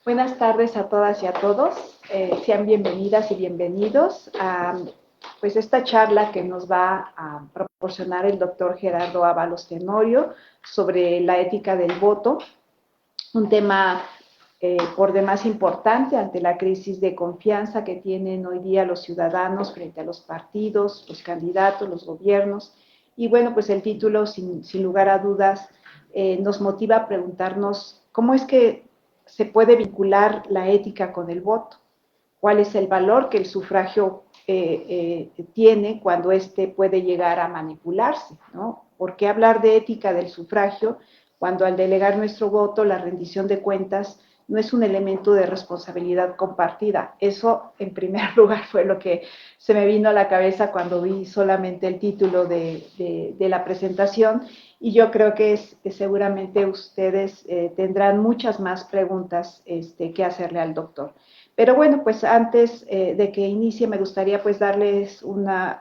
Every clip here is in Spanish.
Buenas tardes a todas y a todos. Sean bienvenidas y bienvenidos a pues, esta charla que nos va a proporcionar el doctor Gerardo Ábalos Tenorio sobre la ética del voto, un tema por demás importante ante la crisis de confianza que tienen hoy día los ciudadanos frente a los partidos, los candidatos, los gobiernos. Y bueno, pues el título, sin lugar a dudas, nos motiva a preguntarnos cómo es que se puede vincular la ética con el voto, cuál es el valor que el sufragio tiene cuando éste puede llegar a manipularse, ¿no? ¿Por qué hablar de ética del sufragio cuando al delegar nuestro voto la rendición de cuentas no es un elemento de responsabilidad compartida? Eso, en primer lugar, fue lo que se me vino a la cabeza cuando vi solamente el título de la presentación, y yo creo que seguramente ustedes tendrán muchas más preguntas que hacerle al doctor. Pero bueno, pues antes de que inicie me gustaría pues darles una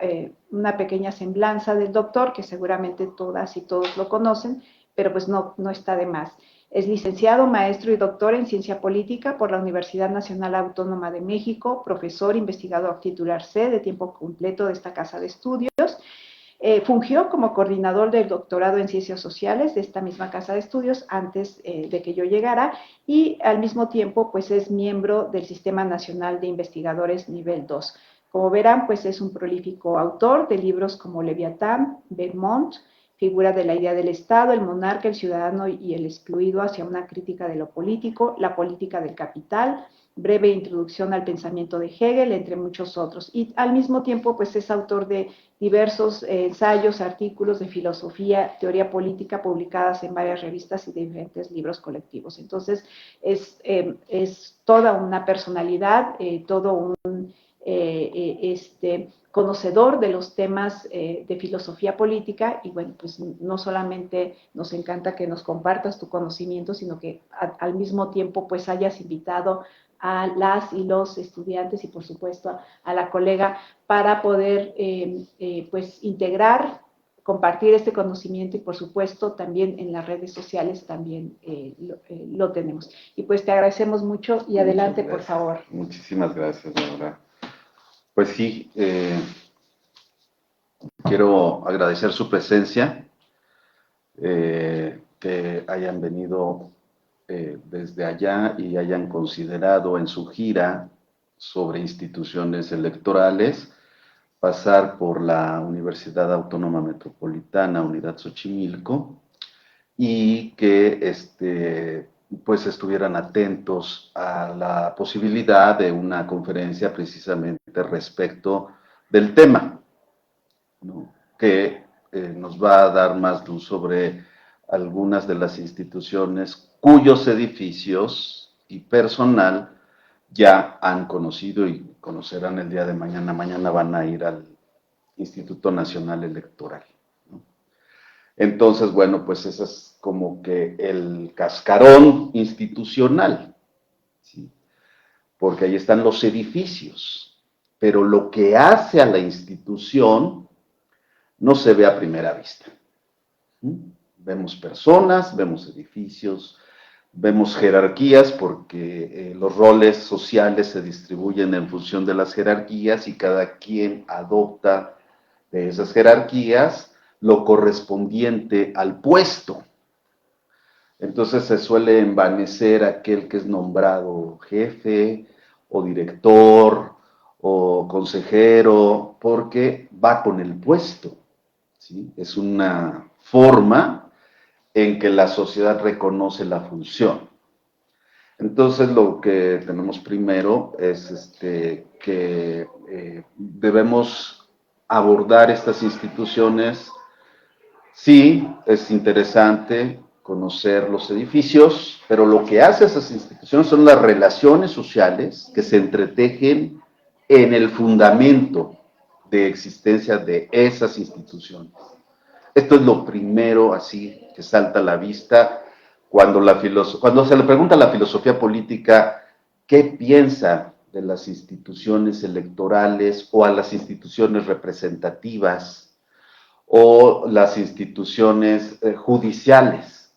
pequeña semblanza del doctor, que seguramente todas y todos lo conocen, pero pues no está de más. Es licenciado, maestro y doctor en Ciencia Política por la Universidad Nacional Autónoma de México, profesor, investigador titular C de tiempo completo de esta casa de estudios. Fungió como coordinador del doctorado en Ciencias Sociales de esta misma casa de estudios antes de que yo llegara, y al mismo tiempo pues es miembro del Sistema Nacional de Investigadores Nivel 2. Como verán, pues es un prolífico autor de libros como Leviatán, Vermont, Figura de la idea del Estado, El monarca, el ciudadano y el excluido hacia una crítica de lo político, La política del capital, Breve introducción al pensamiento de Hegel, entre muchos otros. Y al mismo tiempo, pues es autor de diversos ensayos, artículos de filosofía, teoría política publicadas en varias revistas y de diferentes libros colectivos. Entonces, es toda una personalidad, todo un conocedor de los temas de filosofía política, y bueno, pues no solamente nos encanta que nos compartas tu conocimiento, sino que al mismo tiempo pues hayas invitado a las y los estudiantes y por supuesto a la colega para poder pues integrar, compartir este conocimiento, y por supuesto también en las redes sociales también lo tenemos. Y pues te agradecemos mucho y adelante por favor. Muchísimas gracias, Laura. Pues sí, quiero agradecer su presencia, que hayan venido desde allá y hayan considerado en su gira sobre instituciones electorales pasar por la Universidad Autónoma Metropolitana, Unidad Xochimilco, y que pues estuvieran atentos a la posibilidad de una conferencia precisamente respecto del tema, ¿no? Que nos va a dar más luz sobre algunas de las instituciones cuyos edificios y personal ya han conocido y conocerán el día de mañana. Mañana van a ir al Instituto Nacional Electoral, ¿no? Entonces, bueno, pues ese es como que el cascarón institucional, ¿sí? Porque ahí están los edificios, pero lo que hace a la institución no se ve a primera vista. Vemos personas, vemos edificios, vemos jerarquías, porque los roles sociales se distribuyen en función de las jerarquías y cada quien adopta de esas jerarquías lo correspondiente al puesto. Entonces se suele envanecer aquel que es nombrado jefe o director o consejero, porque va con el puesto, ¿sí? Es una forma en que la sociedad reconoce la función. Entonces lo que tenemos primero es que debemos abordar estas instituciones. Sí, es interesante conocer los edificios, pero lo que hace esas instituciones son las relaciones sociales que se entretejen en el fundamento de existencia de esas instituciones. Esto es lo primero así que salta a la vista cuando se le pregunta a la filosofía política qué piensa de las instituciones electorales o a las instituciones representativas o las instituciones judiciales.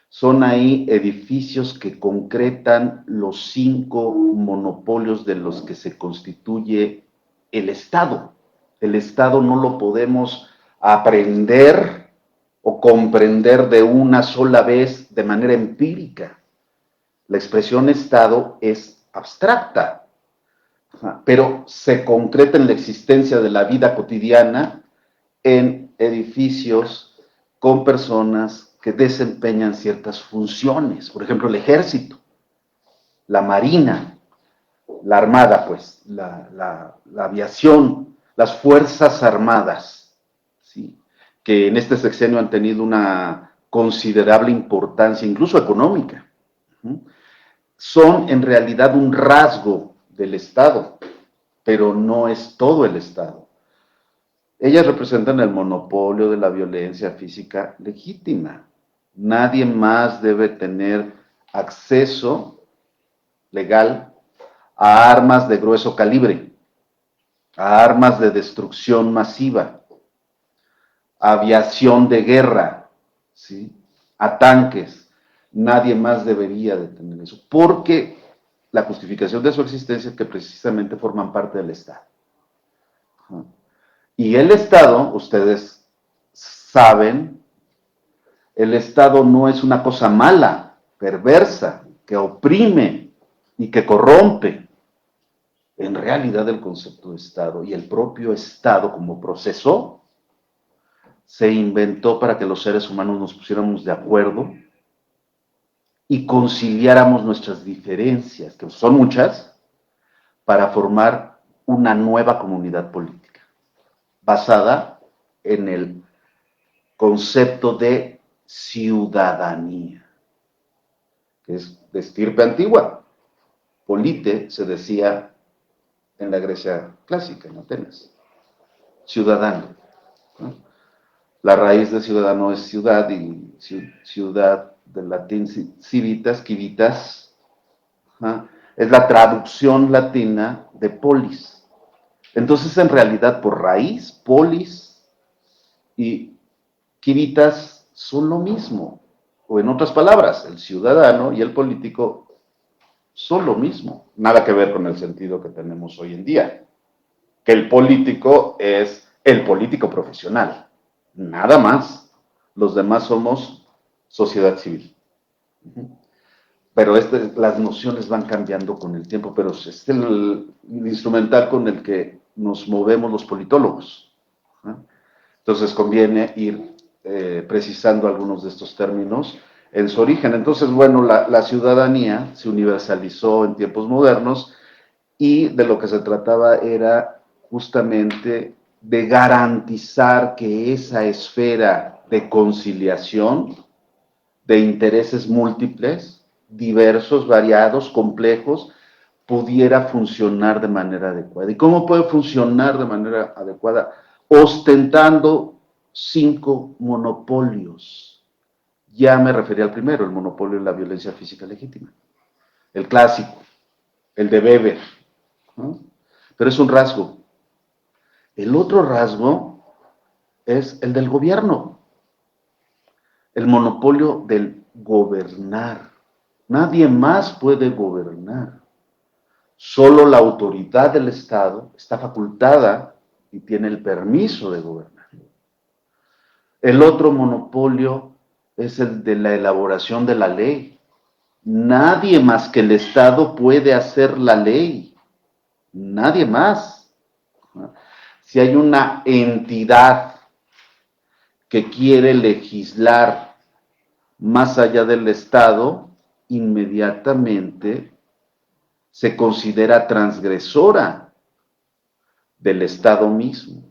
Son ahí edificios que concretan los 5 monopolios de los que se constituye el Estado. El Estado no lo podemos aprender o comprender de una sola vez de manera empírica. La expresión Estado es abstracta, pero se concreta en la existencia de la vida cotidiana en edificios con personas que desempeñan ciertas funciones. Por ejemplo, el ejército, la marina, la armada, pues, la aviación, las fuerzas armadas, ¿sí? Que en este sexenio han tenido una considerable importancia, incluso económica. Son en realidad un rasgo del Estado, pero no es todo el Estado. Ellas representan el monopolio de la violencia física legítima. Nadie más debe tener acceso legal a armas de grueso calibre, a armas de destrucción masiva, a aviación de guerra, ¿sí? A tanques. Nadie más debería de tener eso, porque la justificación de su existencia es que precisamente forman parte del Estado. Y el Estado, ustedes saben, el Estado no es una cosa mala, perversa, que oprime y que corrompe. En realidad el concepto de Estado y el propio Estado como proceso se inventó para que los seres humanos nos pusiéramos de acuerdo y conciliáramos nuestras diferencias, que son muchas, para formar una nueva comunidad política, basada en el concepto de ciudadanía, que es de estirpe antigua. Polite se decía en la Grecia clásica, en Atenas, ciudadano, ¿no? La raíz de ciudadano es ciudad, y ciudad del latín civitas, civitas, ¿no? Es la traducción latina de polis. Entonces, en realidad, por raíz, polis y civitas son lo mismo. O en otras palabras, el ciudadano y el político son lo mismo. Nada que ver con el sentido que tenemos hoy en día. Que el político es el político profesional. Nada más. Los demás somos sociedad civil. Pero las nociones van cambiando con el tiempo, pero es el instrumental con el que nos movemos los politólogos. Entonces conviene ir precisando algunos de estos términos en su origen. Entonces, bueno, la ciudadanía se universalizó en tiempos modernos y de lo que se trataba era justamente de garantizar que esa esfera de conciliación de intereses múltiples, diversos, variados, complejos, pudiera funcionar de manera adecuada. ¿Y cómo puede funcionar de manera adecuada? Ostentando 5 monopolios. Ya me refería al primero, el monopolio de la violencia física legítima. El clásico, el de Weber, ¿no? Pero es un rasgo. El otro rasgo es el del gobierno, el monopolio del gobernar. Nadie más puede gobernar. Solo la autoridad del Estado está facultada y tiene el permiso de gobernar. El otro monopolio es el de la elaboración de la ley. Nadie más que el Estado puede hacer la ley. Nadie más. Si hay una entidad que quiere legislar más allá del Estado, inmediatamente se considera transgresora del Estado mismo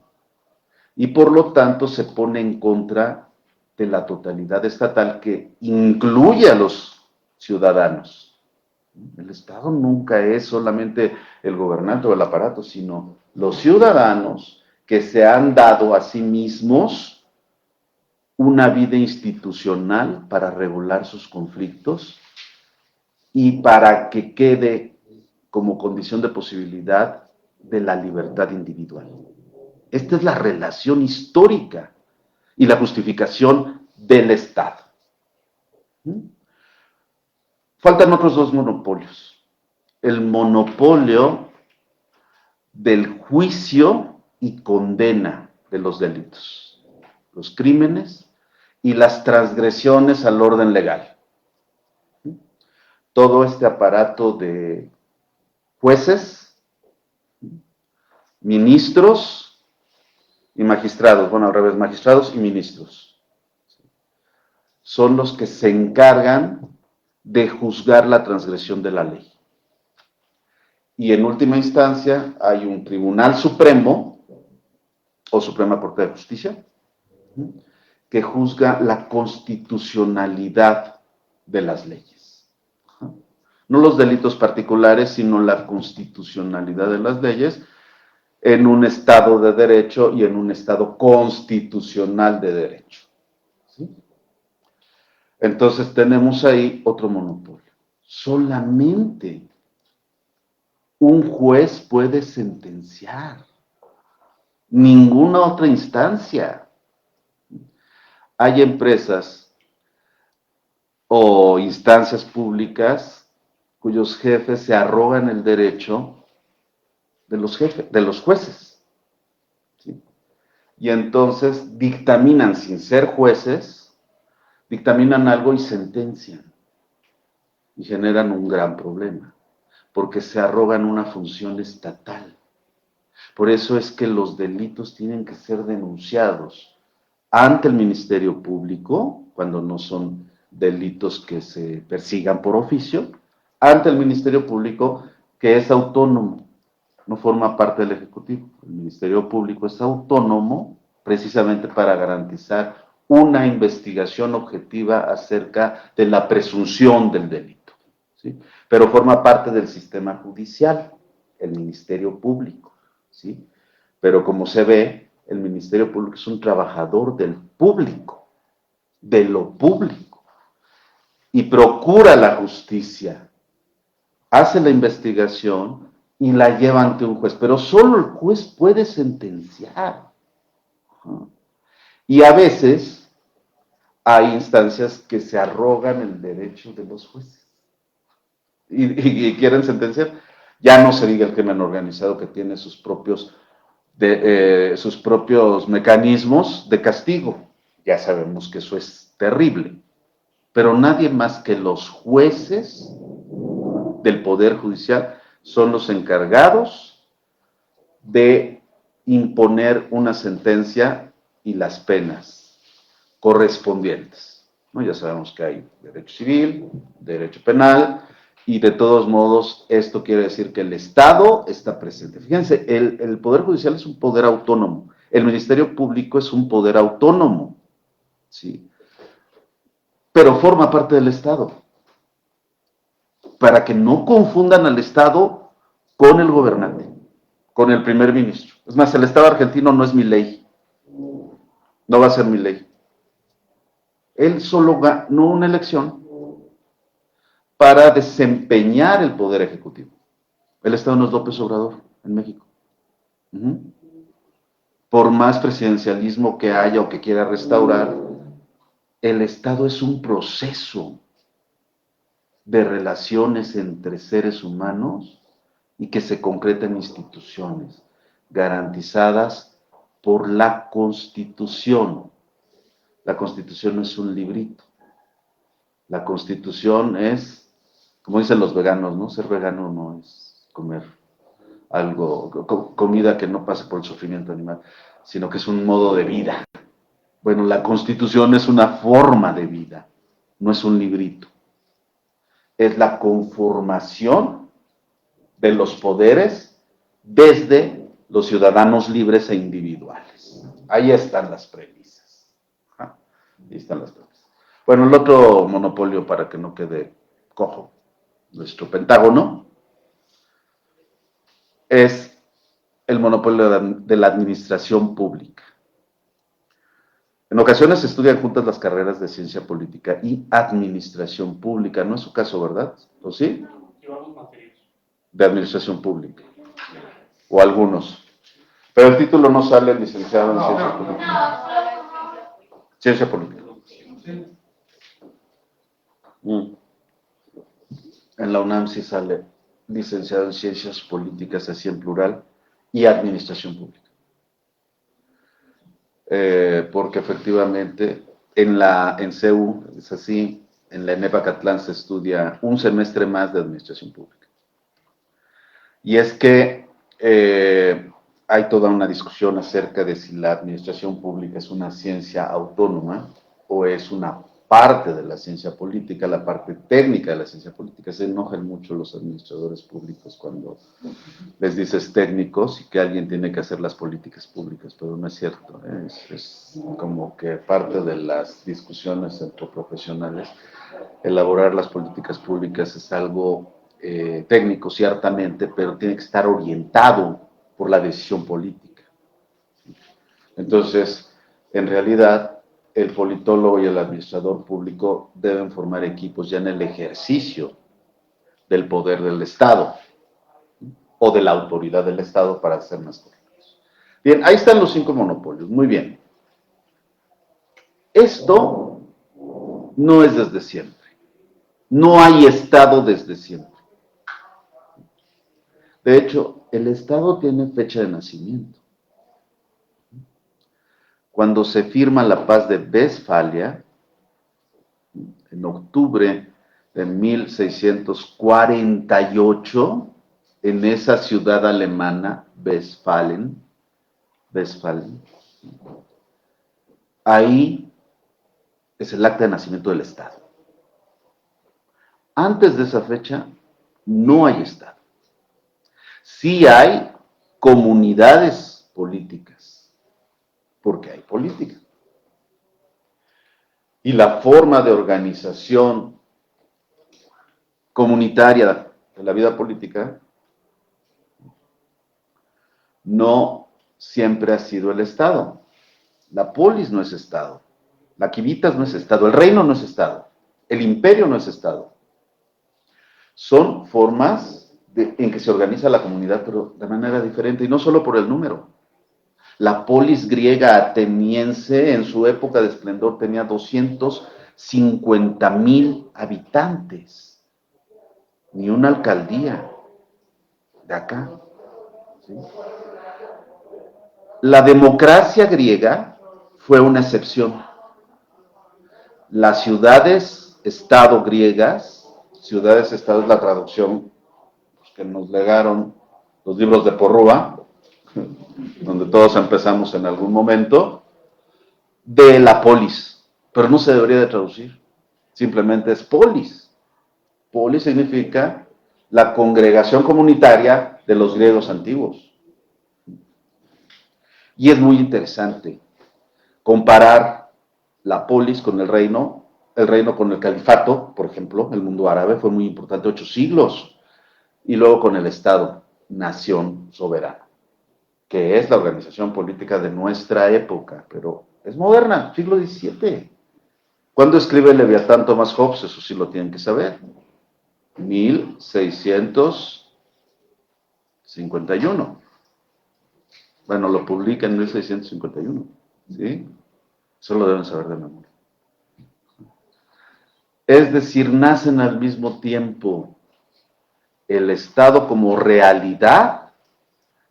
y por lo tanto se pone en contra de la totalidad estatal que incluye a los ciudadanos. El Estado nunca es solamente el gobernante o el aparato, sino los ciudadanos que se han dado a sí mismos una vida institucional para regular sus conflictos y para que quede como condición de posibilidad de la libertad individual. Esta es la relación histórica y la justificación del Estado. Faltan otros dos monopolios. El monopolio del juicio y condena de los delitos, los crímenes y las transgresiones al orden legal. Todo este aparato de jueces, ministros y magistrados, bueno, al revés, magistrados y ministros, son los que se encargan de juzgar la transgresión de la ley. Y en última instancia hay un Tribunal Supremo o Suprema Corte de Justicia que juzga la constitucionalidad de las leyes. No los delitos particulares, sino la constitucionalidad de las leyes en un Estado de derecho y en un Estado constitucional de derecho. ¿Sí? Entonces tenemos ahí otro monopolio. Solamente un juez puede sentenciar, ninguna otra instancia. Hay empresas o instancias públicas cuyos jefes se arrogan el derecho de los jueces. ¿Sí? Y entonces dictaminan sin ser jueces, dictaminan algo y sentencian. Y generan un gran problema, porque se arrogan una función estatal. Por eso es que los delitos tienen que ser denunciados ante el Ministerio Público, cuando no son delitos que se persigan por oficio, ante el Ministerio Público, que es autónomo, no forma parte del Ejecutivo. El Ministerio Público es autónomo precisamente para garantizar una investigación objetiva acerca de la presunción del delito, ¿sí? Pero forma parte del sistema judicial, el Ministerio Público, ¿sí? Pero como se ve, el Ministerio Público es un trabajador del público, de lo público, y procura la justicia, hace la investigación y la lleva ante un juez, pero solo el juez puede sentenciar. Y a veces hay instancias que se arrogan el derecho de los jueces y quieren sentenciar. Ya no se diga el crimen organizado, que tiene sus propios mecanismos de castigo. Ya sabemos que eso es terrible. Pero nadie más que los jueces del Poder Judicial son los encargados de imponer una sentencia y las penas correspondientes, ¿no? Ya sabemos que hay derecho civil, derecho penal, y de todos modos esto quiere decir que el Estado está presente. Fíjense, el Poder Judicial es un poder autónomo, el Ministerio Público es un poder autónomo, ¿sí? Pero forma parte del Estado, para que no confundan al Estado con el gobernante, con el primer ministro. Es más, el Estado argentino no es Milei, no va a ser Milei. Él solo ganó una elección para desempeñar el poder ejecutivo. El Estado no es López Obrador en México. Por más presidencialismo que haya o que quiera restaurar, el Estado es un proceso de relaciones entre seres humanos y que se concreta en instituciones garantizadas por la Constitución. La Constitución no es un librito. La Constitución es, como dicen los veganos, ¿no? Ser vegano no es comer comida que no pase por el sufrimiento animal, sino que es un modo de vida. Bueno, la Constitución es una forma de vida, no es un librito. Es la conformación de los poderes desde los ciudadanos libres e individuales. Ahí están las premisas. Ahí están las premisas. Bueno, el otro monopolio, para que no quede cojo, nuestro Pentágono, es el monopolio de la administración pública. En ocasiones se estudian juntas las carreras de ciencia política y administración pública. No es su caso, ¿verdad? ¿O sí? Llevamos materias. De administración pública. O algunos. Pero el título no sale licenciado en ciencia política. Ciencia política. Mm. En la UNAM sí sale licenciado en Ciencias Políticas, así en plural, y Administración Pública. Porque efectivamente en CEU es así, en la ENEP Acatlán se estudia un semestre más de Administración Pública. Y es que hay toda una discusión acerca de si la administración pública es una ciencia autónoma o es una parte de la ciencia política, la parte técnica de la ciencia política. Se enojan mucho los administradores públicos cuando les dices técnicos y que alguien tiene que hacer las políticas públicas, pero no es cierto. Es como que parte de las discusiones entre profesionales, elaborar las políticas públicas es algo técnico, ciertamente, pero tiene que estar orientado por la decisión política. Entonces, en realidad, el politólogo y el administrador público deben formar equipos ya en el ejercicio del poder del Estado o de la autoridad del Estado, para ser más correctos. Bien, ahí están los 5 monopolios. Muy bien. Esto no es desde siempre. No hay Estado desde siempre. De hecho, el Estado tiene fecha de nacimiento. Cuando se firma la paz de Westfalia, en octubre de 1648, en esa ciudad alemana, Westfalen, ahí es el acta de nacimiento del Estado. Antes de esa fecha, no hay Estado. Sí hay comunidades políticas, porque hay política. Y la forma de organización comunitaria de la vida política no siempre ha sido el Estado. La polis no es Estado, la quivitas no es Estado, el reino no es Estado, el imperio no es Estado. Son formas en que se organiza la comunidad, pero de manera diferente, y no solo por el número. La polis griega ateniense en su época de esplendor tenía 250,000 habitantes, ni una alcaldía de acá. ¿Sí? La democracia griega fue una excepción. Las ciudades-estado griegas, ciudades-estado es la traducción que nos legaron los libros de Porrúa, donde todos empezamos en algún momento, de la polis, pero no se debería de traducir, simplemente es polis. Polis significa la congregación comunitaria de los griegos antiguos. Y es muy interesante comparar la polis con el reino con el califato, por ejemplo, el mundo árabe fue muy importante, 8 siglos, y luego con el Estado, nación soberana, que es la organización política de nuestra época, pero es moderna, siglo XVII. ¿Cuándo escribe Leviatán Thomas Hobbes? Eso sí lo tienen que saber. 1651. Bueno, lo publica en 1651, ¿sí? Eso lo deben saber de memoria. Es decir, nacen al mismo tiempo el Estado como realidad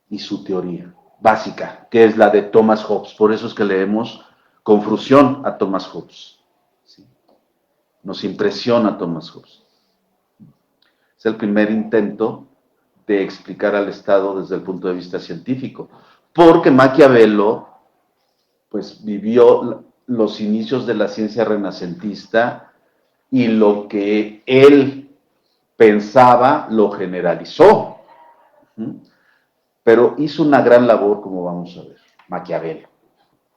y su teoría básica, que es la de Thomas Hobbes. Por eso es que leemos con fruición a Thomas Hobbes. ¿Sí? Nos impresiona Thomas Hobbes. Es el primer intento de explicar al Estado desde el punto de vista científico, porque Maquiavelo pues vivió los inicios de la ciencia renacentista y lo que él pensaba lo generalizó. Pero hizo una gran labor, como vamos a ver, Maquiavelo.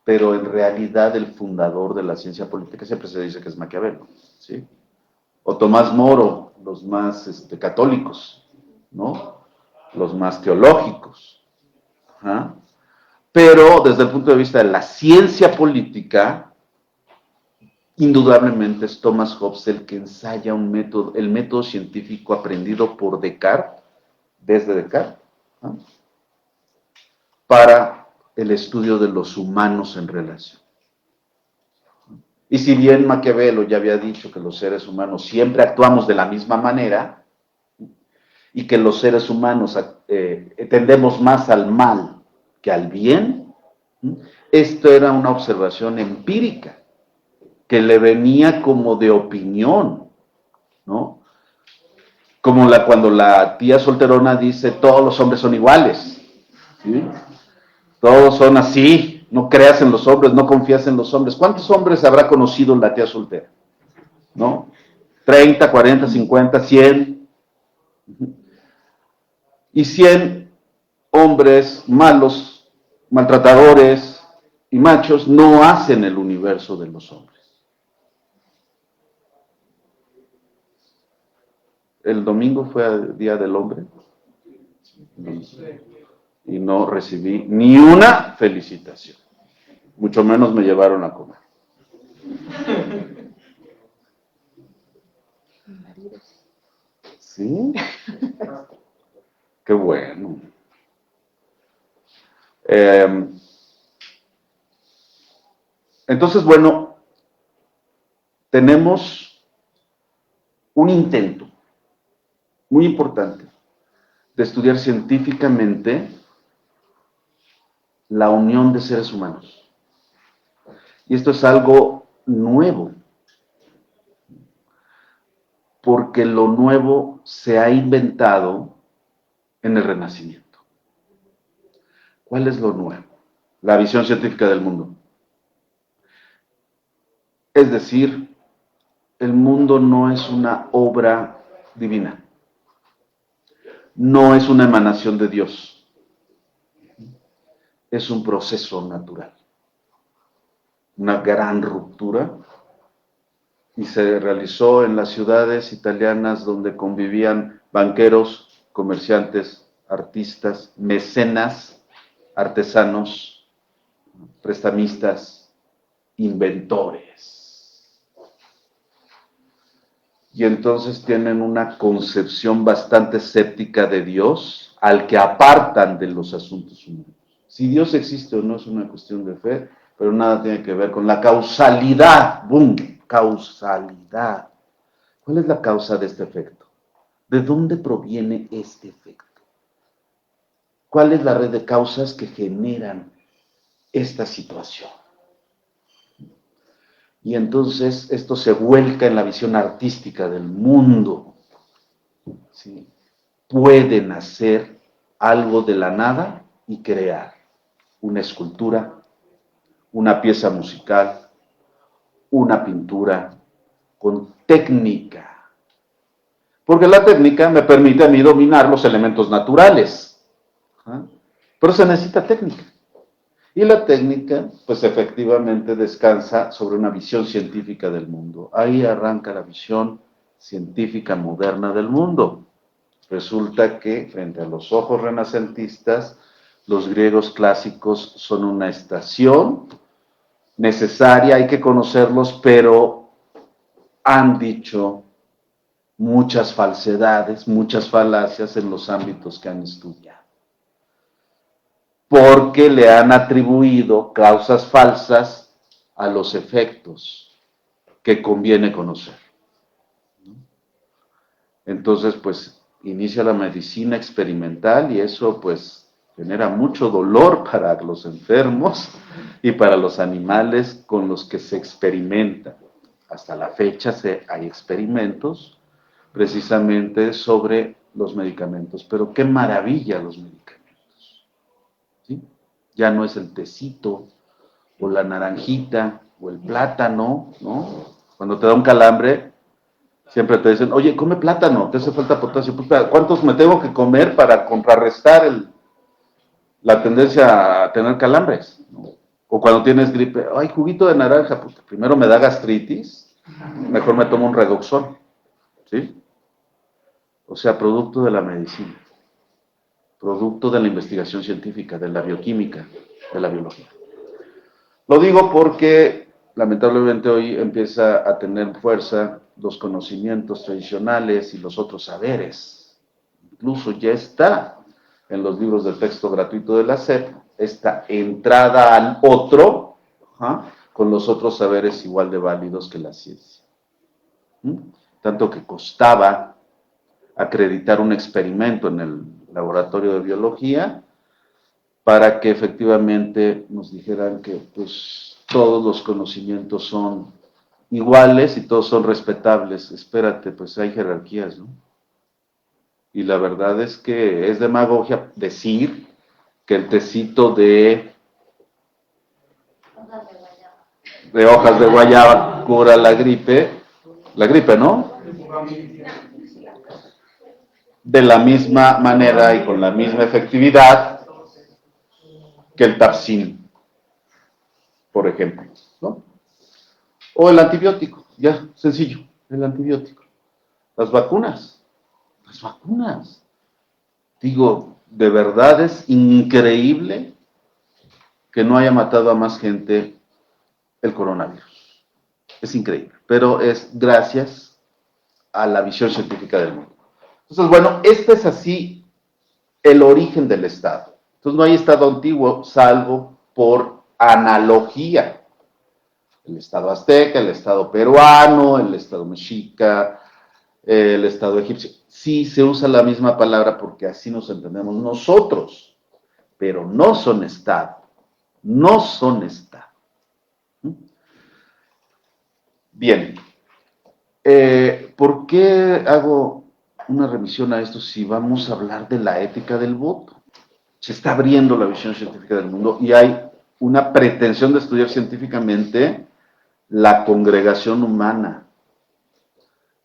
Pero en realidad el fundador de la ciencia política siempre se dice que es Maquiavelo, ¿sí? O Tomás Moro, los más católicos, ¿no? Los más teológicos. ¿Ah? Pero desde el punto de vista de la ciencia política, indudablemente es Thomas Hobbes el que ensaya un método, el método científico aprendido por Descartes, desde Descartes, ¿no? Para el estudio de los humanos en relación. Y si bien Maquiavelo ya había dicho que los seres humanos siempre actuamos de la misma manera y que los seres humanos tendemos más al mal que al bien, esto era una observación empírica que le venía como de opinión, ¿no? Como cuando la tía solterona dice, todos los hombres son iguales, ¿sí? Todos son así, no creas en los hombres, no confías en los hombres. ¿Cuántos hombres habrá conocido la tía soltera? ¿No? 30, 40, 50, 100. Y 100 hombres malos, maltratadores y machos no hacen el universo de los hombres. El domingo fue el Día del Hombre y no recibí ni una felicitación. Mucho menos me llevaron a comer. ¿Sí? Qué bueno. Entonces, bueno, tenemos un intento muy importante de estudiar científicamente la unión de seres humanos. Y esto es algo nuevo, porque lo nuevo se ha inventado en el Renacimiento. ¿Cuál es lo nuevo? La visión científica del mundo. Es decir, el mundo no es una obra divina, no es una emanación de Dios, es un proceso natural, una gran ruptura, y se realizó en las ciudades italianas donde convivían banqueros, comerciantes, artistas, mecenas, artesanos, prestamistas, inventores. Y entonces tienen una concepción bastante escéptica de Dios, al que apartan de los asuntos humanos. Si Dios existe o no es una cuestión de fe, pero nada tiene que ver con la causalidad. ¡Bum! Causalidad. ¿Cuál es la causa de este efecto? ¿De dónde proviene este efecto? ¿Cuál es la red de causas que generan esta situación? Y entonces esto se vuelca en la visión artística del mundo. ¿Sí? Pueden hacer algo de la nada y crear una escultura, una pieza musical, una pintura con técnica. Porque la técnica me permite a mí dominar los elementos naturales. ¿Ah? Pero se necesita técnica. Y la técnica, pues efectivamente descansa sobre una visión científica del mundo. Ahí arranca la visión científica moderna del mundo. Resulta que, frente a los ojos renacentistas, los griegos clásicos son una estación necesaria, hay que conocerlos, pero han dicho muchas falsedades, muchas falacias en los ámbitos que han estudiado. Porque le han atribuido causas falsas a los efectos que conviene conocer. Entonces, pues, inicia la medicina experimental y eso, pues, genera mucho dolor para los enfermos y para los animales con los que se experimenta. Hasta la fecha hay experimentos precisamente sobre los medicamentos, pero qué maravilla los medicamentos. ¿Sí? Ya no es el tecito o la naranjita o el plátano, ¿no? Cuando te da un calambre, siempre te dicen, oye, come plátano, te hace falta potasio. Pues, ¿cuántos me tengo que comer para contrarrestar la tendencia a tener calambres? ¿No? O cuando tienes gripe, ay, juguito de naranja, pues primero me da gastritis, mejor me tomo un Redoxon, ¿sí? O sea, producto de la medicina, producto de la investigación científica, de la bioquímica, de la biología. Lo digo porque lamentablemente hoy empieza a tener fuerza los conocimientos tradicionales y los otros saberes. Incluso ya está en los libros de texto gratuito de la SEP esta entrada al otro, con los otros saberes igual de válidos que la ciencia. Tanto que costaba acreditar un experimento en el laboratorio de biología para que efectivamente nos dijeran que pues, todos los conocimientos son iguales y todos son respetables. Espérate, pues hay jerarquías, ¿no? Y la verdad es que es demagogia decir que el tecito de hojas de guayaba cura la gripe, ¿no? De la misma manera y con la misma efectividad que el Tapsin, por ejemplo, ¿no? O el antibiótico, ya, sencillo, el antibiótico. Las vacunas. Digo, de verdad es increíble que no haya matado a más gente el coronavirus. Es increíble, pero es gracias a la visión científica del mundo. Entonces, bueno, este es así el origen del Estado. Entonces, no hay Estado antiguo salvo por analogía. El Estado azteca, el Estado peruano, el Estado mexica, el Estado egipcio. Sí se usa la misma palabra porque así nos entendemos nosotros, pero no son Estado. No son Estado. Bien. ¿Por qué hago una revisión a esto si vamos a hablar de la ética del voto? Se está abriendo la visión científica del mundo y hay una pretensión de estudiar científicamente la congregación humana,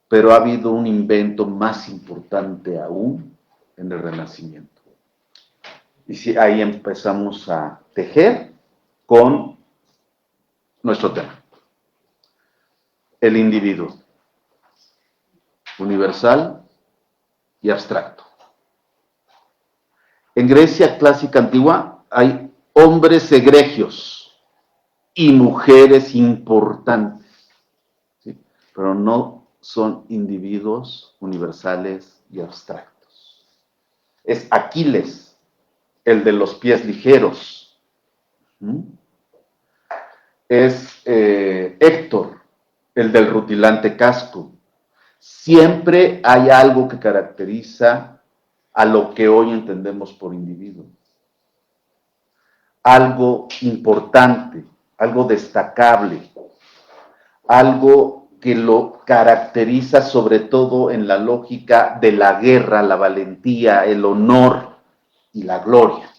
pero ha habido un invento más importante aún en el Renacimiento. Y sí, ahí empezamos a tejer con nuestro tema. El individuo, universal y abstracto. En Grecia clásica antigua hay hombres egregios y mujeres importantes, ¿sí? Pero no son individuos universales y abstractos. Es Aquiles, el de los pies ligeros. Es Héctor, el del rutilante casco. Siempre hay algo que caracteriza a lo que hoy entendemos por individuo. Algo importante, algo destacable, algo que lo caracteriza sobre todo en la lógica de la guerra, la valentía, el honor y la gloria.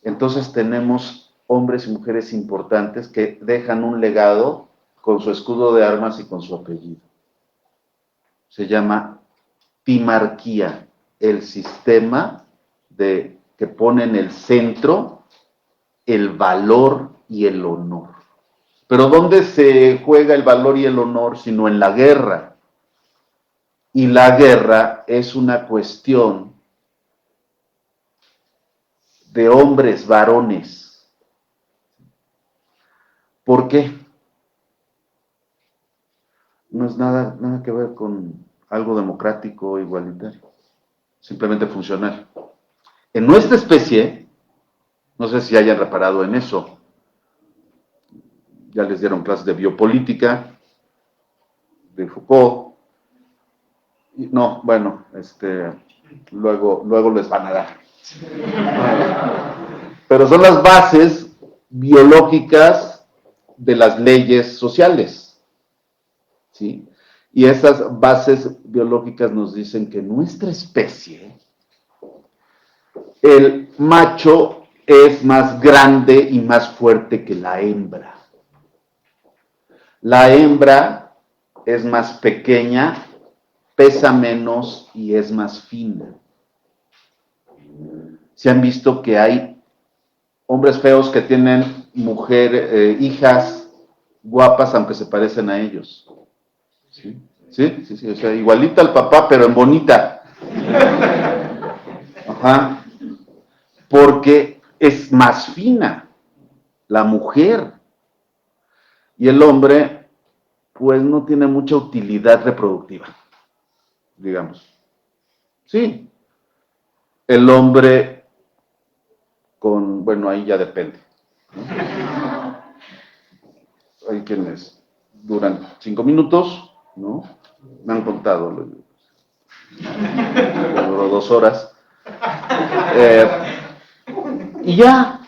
Entonces tenemos hombres y mujeres importantes que dejan un legado con su escudo de armas y con su apellido. Se llama timarquía, el sistema que pone en el centro el valor y el honor. Pero ¿dónde se juega el valor y el honor sino en la guerra? Y la guerra es una cuestión de hombres varones. ¿Por qué? No es nada que ver con algo democrático o igualitario, simplemente funcional. En nuestra especie, no sé si hayan reparado en eso, ya les dieron clases de biopolítica, de Foucault, y no, bueno, luego les van a dar. Pero son las bases biológicas de las leyes sociales, ¿sí? Y esas bases biológicas nos dicen que en nuestra especie el macho es más grande y más fuerte que la hembra. La hembra es más pequeña, pesa menos y es más fina. Se han visto que hay hombres feos que tienen hijas guapas aunque se parecen a ellos. ¿Sí? Sí, o sea, igualita al papá, pero en bonita. Ajá. Porque es más fina la mujer. Y el hombre, pues no tiene mucha utilidad reproductiva, digamos. Sí. El hombre bueno, ahí ya depende. hay quienes duran 5 minutos, ¿no? Me han contado, duró 2 horas. Y ya.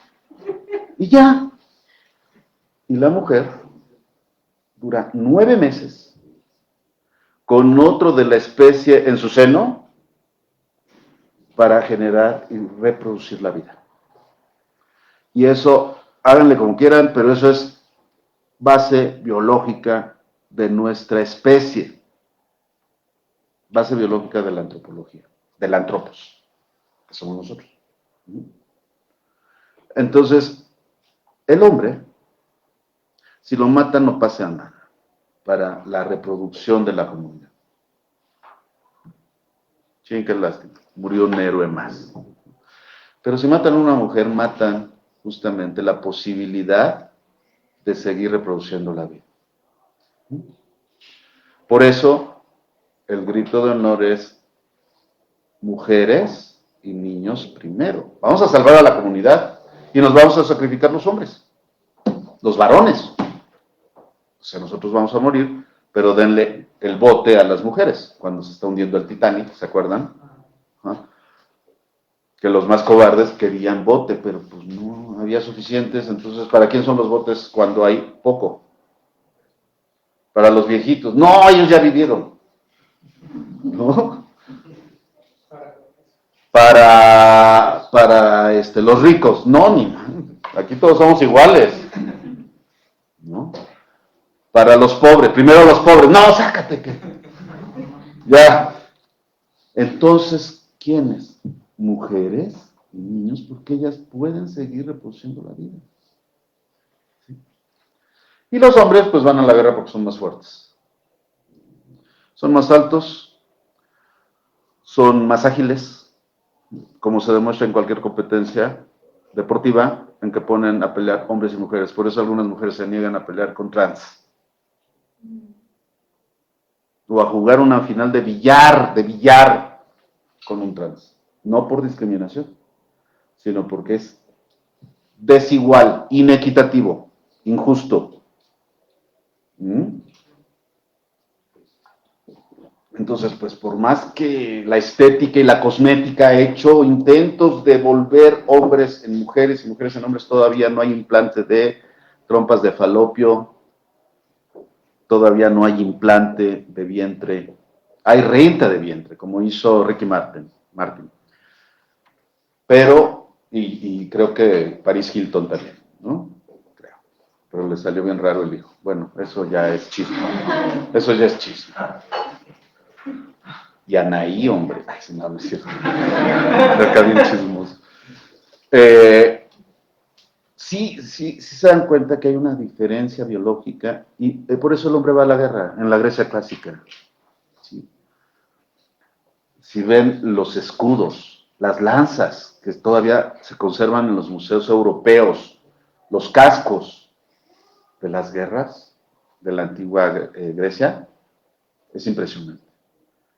Y la mujer dura 9 meses con otro de la especie en su seno para generar y reproducir la vida. Y eso, háganle como quieran, pero eso es base biológica de nuestra especie. Base biológica de la antropología, del antropos, que somos nosotros. Entonces, el hombre, si lo matan, no pasa nada para la reproducción de la comunidad. Sí, qué lástima, murió un héroe más. Pero si matan a una mujer, matan justamente la posibilidad de seguir reproduciendo la vida. Por eso, el grito de honor es mujeres y niños primero. Vamos a salvar a la comunidad y nos vamos a sacrificar los hombres, los varones. O sea, nosotros vamos a morir, pero denle el bote a las mujeres cuando se está hundiendo el Titanic, ¿se acuerdan? ¿Ah? Que los más cobardes querían bote, pero pues no había suficientes. Entonces, ¿para quién son los botes cuando hay poco? Para los viejitos. No, ellos ya vivieron. ¿No? Para los ricos. No, ni aquí todos somos iguales. ¿No? Para los pobres, primero los pobres. No, sácate que. Ya. Entonces, ¿quiénes? Mujeres y niños, porque ellas pueden seguir reproduciendo la vida. ¿Sí? Y los hombres, pues van a la guerra porque son más fuertes. Son más altos, son más ágiles, como se demuestra en cualquier competencia deportiva en que ponen a pelear hombres y mujeres. Por eso algunas mujeres se niegan a pelear con trans. O a jugar una final de billar con un trans. No por discriminación, sino porque es desigual, inequitativo, injusto. Entonces, pues por más que la estética y la cosmética ha hecho intentos de volver hombres en mujeres y mujeres en hombres, todavía no hay implante de trompas de falopio, todavía no hay implante de vientre, hay renta de vientre, como hizo Ricky Martin. Pero, y creo que Paris Hilton también, ¿no? Creo. Pero le salió bien raro el hijo. Bueno, eso ya es chisme. Eso ya es chisme. Y Anaí, hombre. Ay, no es cierto. Acá bien chismoso. Sí se dan cuenta que hay una diferencia biológica y por eso el hombre va a la guerra, en la Grecia clásica. ¿Sí? Si ven los escudos, las lanzas que todavía se conservan en los museos europeos, los cascos de las guerras de la antigua Grecia, es impresionante.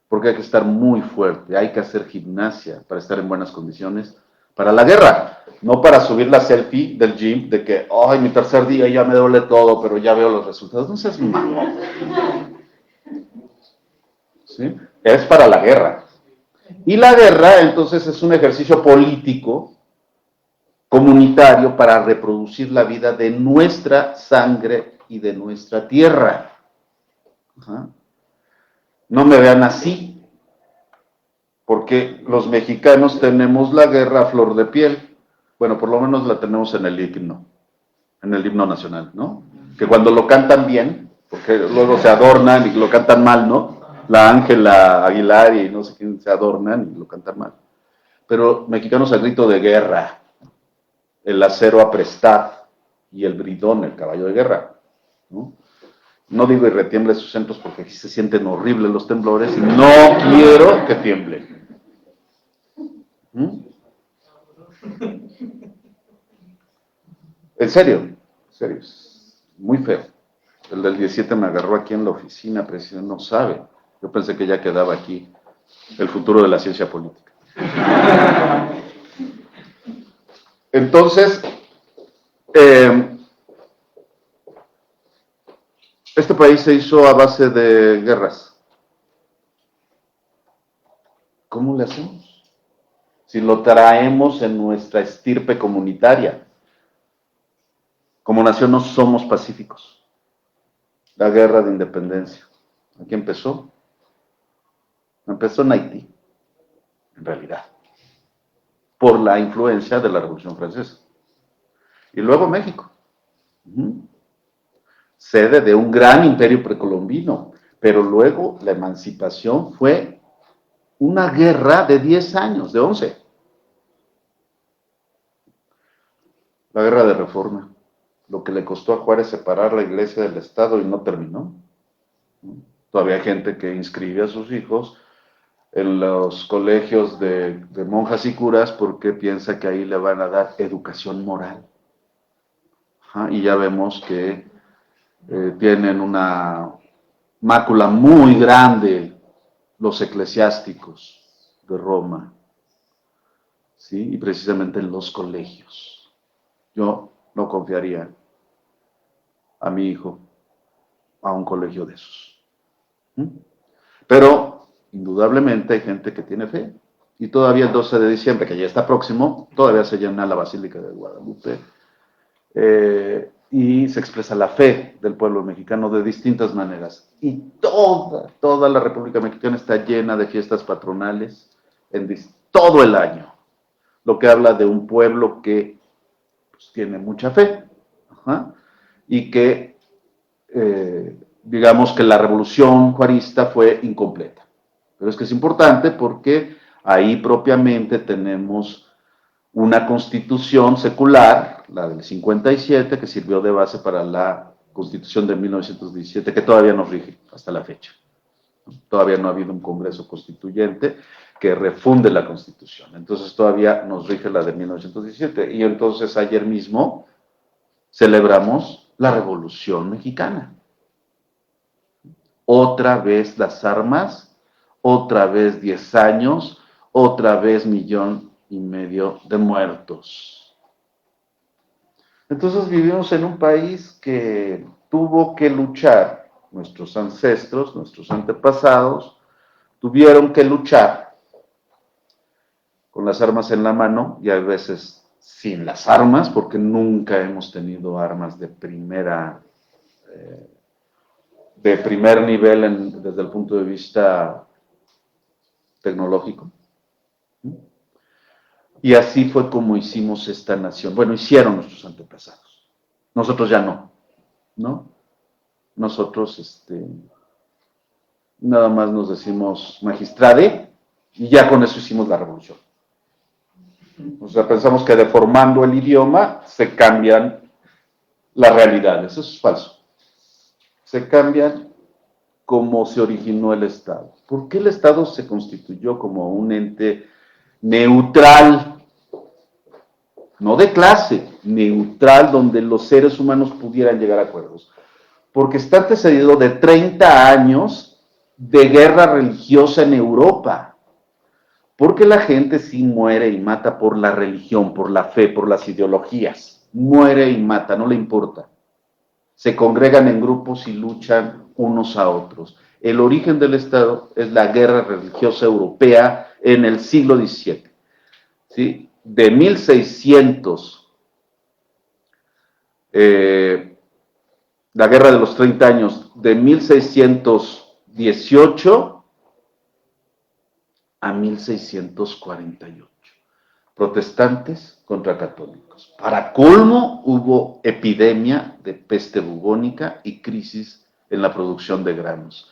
Porque hay que estar muy fuerte, hay que hacer gimnasia para estar en buenas condiciones para la guerra, no para subir la selfie del gym de que, ay, mi tercer día ya me duele todo, pero ya veo los resultados. No seas mamón. ¿Sí? Es para la guerra. Y la guerra, entonces, es un ejercicio político, comunitario, para reproducir la vida de nuestra sangre y de nuestra tierra. Ajá. No me vean así, porque los mexicanos tenemos la guerra a flor de piel. Bueno, por lo menos la tenemos en el himno nacional, ¿no? Que cuando lo cantan bien, porque luego se adornan y lo cantan mal, ¿no? La Ángela Aguilar y no sé quién se adornan y lo cantan mal. Pero mexicanos al grito de guerra, el acero aprestad y el bridón, el caballo de guerra, ¿no? No digo y retiemble sus centros porque aquí se sienten horribles los temblores y no quiero que tiemblen. En serio, es muy feo. El del 17 me agarró aquí en la oficina, presidente, no sabe. Yo pensé que ya quedaba aquí el futuro de la ciencia política. Entonces, Este país se hizo a base de guerras. ¿Cómo le hacemos? Si lo traemos en nuestra estirpe comunitaria. Como nación no somos pacíficos. La guerra de independencia. ¿Aquí empezó? Empezó en Haití, en realidad, por la influencia de la Revolución Francesa. Y luego México, sede de un gran imperio precolombino, pero luego la emancipación fue una guerra de 10 años, de 11. La guerra de Reforma, lo que le costó a Juárez separar la iglesia del Estado y no terminó. Todavía hay gente que inscribe a sus hijos en los colegios de monjas y curas porque piensa que ahí le van a dar educación moral. Y ya vemos que tienen una mácula muy grande los eclesiásticos de Roma, ¿sí? Y precisamente en los colegios. Yo no confiaría a mi hijo a un colegio de esos. Pero, indudablemente, hay gente que tiene fe. Y todavía el 12 de diciembre, que ya está próximo, todavía se llena la Basílica de Guadalupe. Y se expresa la fe del pueblo mexicano de distintas maneras. Y toda la República Mexicana está llena de fiestas patronales todo el año. Lo que habla de un pueblo que pues, tiene mucha fe. Y que digamos que la revolución juarista fue incompleta. Pero es que es importante porque ahí propiamente tenemos una constitución secular, la del 57, que sirvió de base para la constitución de 1917, que todavía nos rige hasta la fecha. Todavía no ha habido un congreso constituyente que refunde la constitución. Entonces todavía nos rige la de 1917. Y entonces ayer mismo celebramos la Revolución Mexicana. Otra vez las armas, otra vez 10 años, otra vez 1,5 millones de muertos. Entonces vivimos en un país que tuvo que luchar, nuestros ancestros, nuestros antepasados, tuvieron que luchar con las armas en la mano y a veces sin las armas, porque nunca hemos tenido armas de primer nivel desde el punto de vista tecnológico. Y así fue como hicimos esta nación. Bueno, hicieron nuestros antepasados. Nosotros ya no, ¿no? Nosotros nada más nos decimos magistrade y ya con eso hicimos la revolución. O sea, pensamos que deformando el idioma se cambian las realidades. Eso es falso. Se cambian como se originó el Estado. ¿Por qué el Estado se constituyó como un ente neutral? No de clase, neutral, donde los seres humanos pudieran llegar a acuerdos. Porque está antecedido de 30 años de guerra religiosa en Europa. Porque la gente sí muere y mata por la religión, por la fe, por las ideologías. Muere y mata, no le importa. Se congregan en grupos y luchan unos a otros. El origen del Estado es la guerra religiosa europea en el siglo XVII. ¿Sí? De 1600, la guerra de los 30 años, de 1618 a 1648. Protestantes contra católicos. Para colmo, hubo epidemia de peste bubónica y crisis en la producción de granos.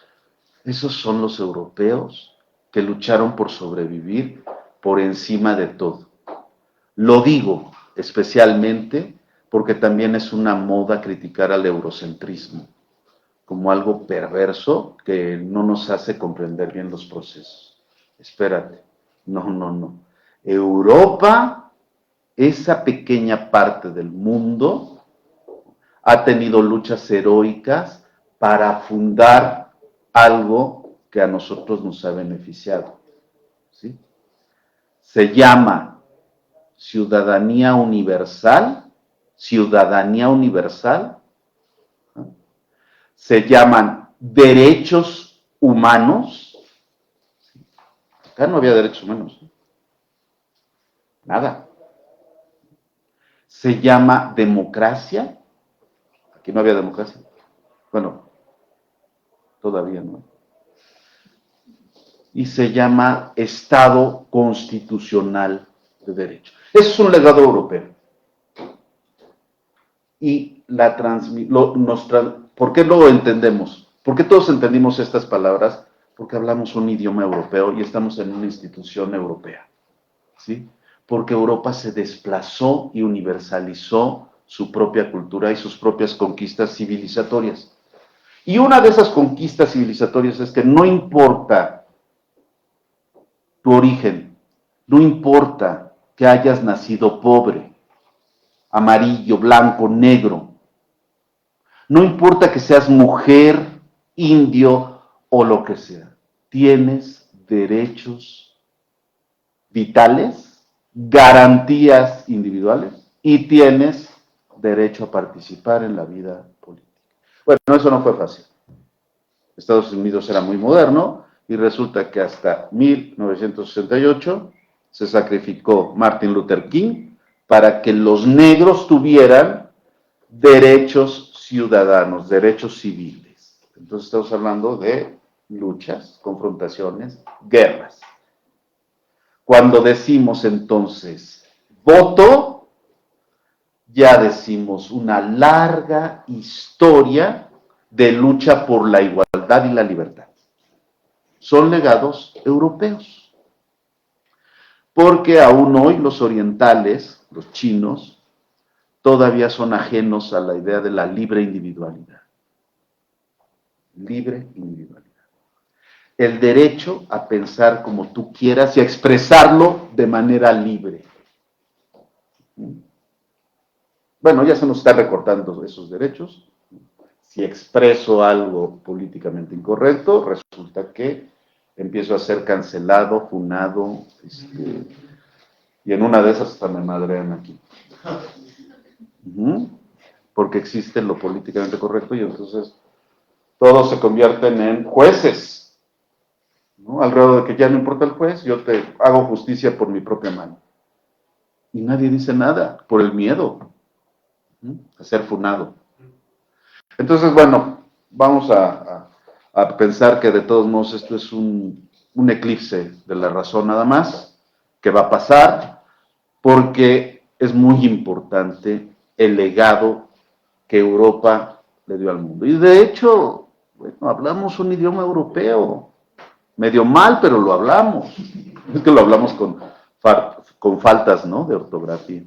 Esos son los europeos que lucharon por sobrevivir por encima de todo. Lo digo especialmente porque también es una moda criticar al eurocentrismo como algo perverso que no nos hace comprender bien los procesos. Espérate, no. Europa, esa pequeña parte del mundo, ha tenido luchas heroicas para fundar algo que a nosotros nos ha beneficiado. ¿Sí? Se llama ciudadanía universal, se llaman derechos humanos. Acá no había derechos humanos. Nada. Se llama democracia. Aquí no había democracia. Bueno, todavía no. Y se llama Estado Constitucional de Derecho. Eso es un legado europeo. Y ¿por qué lo entendemos? ¿Por qué todos entendimos estas palabras? Porque hablamos un idioma europeo y estamos en una institución europea, ¿sí? Porque Europa se desplazó y universalizó su propia cultura y sus propias conquistas civilizatorias. Y una de esas conquistas civilizatorias es que no importa tu origen, no importa que hayas nacido pobre, amarillo, blanco, negro, no importa que seas mujer, indio o lo que sea, tienes derechos vitales, garantías individuales y tienes derecho a participar en la vida política. Bueno, eso no fue fácil. Estados Unidos era muy moderno y resulta que hasta 1968 se sacrificó Martin Luther King para que los negros tuvieran derechos ciudadanos, derechos civiles. Entonces estamos hablando de luchas, confrontaciones, guerras. Cuando decimos entonces voto, ya decimos una larga historia de lucha por la igualdad y la libertad. Son legados europeos. Porque aún hoy los orientales, los chinos, todavía son ajenos a la idea de la libre individualidad. Libre individualidad. El derecho a pensar como tú quieras y a expresarlo de manera libre. Bueno, ya se nos está recortando esos derechos. Si expreso algo políticamente incorrecto, resulta que empiezo a ser cancelado, funado, y en una de esas hasta me madrean aquí. Porque existe lo políticamente correcto y entonces todos se convierten en jueces, ¿no? Alrededor de que ya no importa el juez, yo te hago justicia por mi propia mano. Y nadie dice nada por el miedo a ser funado. Entonces, bueno, vamos a pensar que de todos modos esto es un eclipse de la razón nada más, que va a pasar, porque es muy importante el legado que Europa le dio al mundo. Y de hecho, bueno, hablamos un idioma europeo, medio mal, pero lo hablamos. Es que lo hablamos con faltas, ¿no?, de ortografía.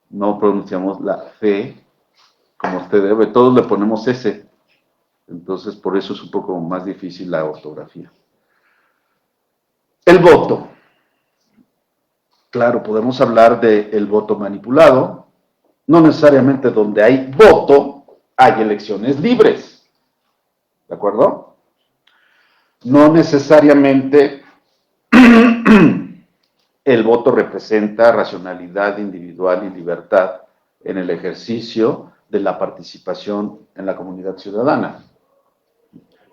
No pronunciamos la fe como usted debe, todos le ponemos S. Entonces, por eso es un poco más difícil la ortografía. El voto. Claro, podemos hablar del voto manipulado. No necesariamente donde hay voto, hay elecciones libres. ¿De acuerdo? No necesariamente el voto representa racionalidad individual y libertad en el ejercicio de la participación en la comunidad ciudadana.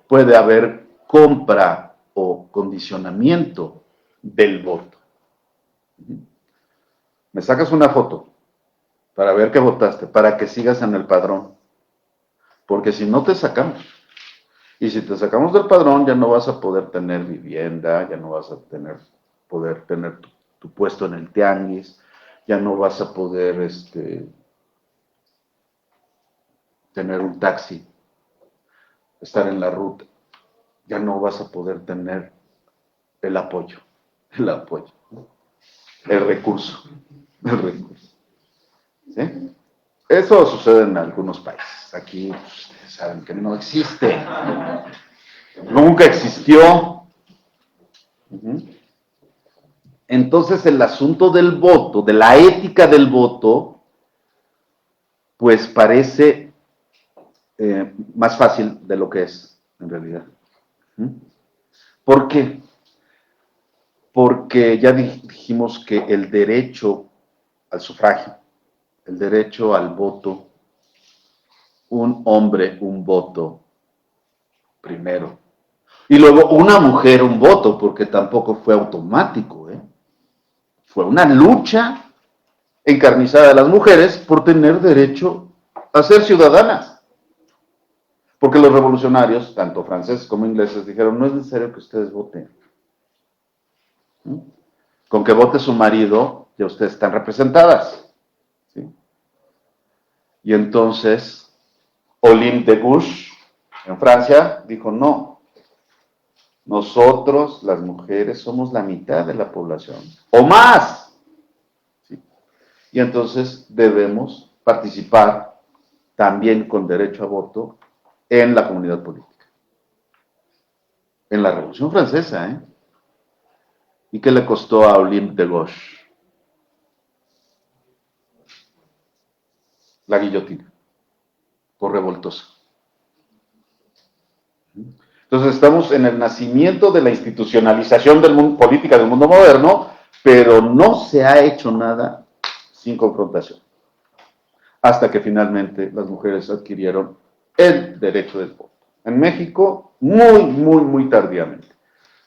Puede haber compra o condicionamiento del voto. Me sacas una foto para ver que votaste, para que sigas en el padrón. Porque si no te sacamos, y si te sacamos del padrón, ya no vas a poder tener vivienda, ya no vas a poder tener tu puesto en el tianguis, ya no vas a poder tener un taxi, estar en la ruta, ya no vas a poder tener el apoyo, el recurso. ¿Sí? Eso sucede en algunos países. Aquí ustedes saben que no existe. Nunca existió. Entonces el asunto del voto, de la ética del voto, pues parece más fácil de lo que es, en realidad. ¿Por qué? Porque ya dijimos que el derecho al sufragio, el derecho al voto un hombre un voto primero. Y luego una mujer un voto, porque tampoco fue automático, ¿eh? Fue una lucha encarnizada de las mujeres por tener derecho a ser ciudadanas. Porque los revolucionarios, tanto franceses como ingleses, dijeron, no es necesario que ustedes voten. ¿Mm? Con que vote su marido, ya ustedes están representadas. ¿Sí? Y entonces, Olympe de Gouges, en Francia, dijo, no, nosotros, las mujeres, somos la mitad de la población, o más. ¿Sí? Y entonces debemos participar también con derecho a voto en la comunidad política. En la Revolución Francesa, ¿eh? ¿Y qué le costó a Olympe de Gouges? La guillotina, por revoltosa. Entonces estamos en el nacimiento de la institucionalización del mundo, política del mundo moderno, pero no se ha hecho nada sin confrontación. Hasta que finalmente las mujeres adquirieron el derecho del voto. En México, muy tardíamente.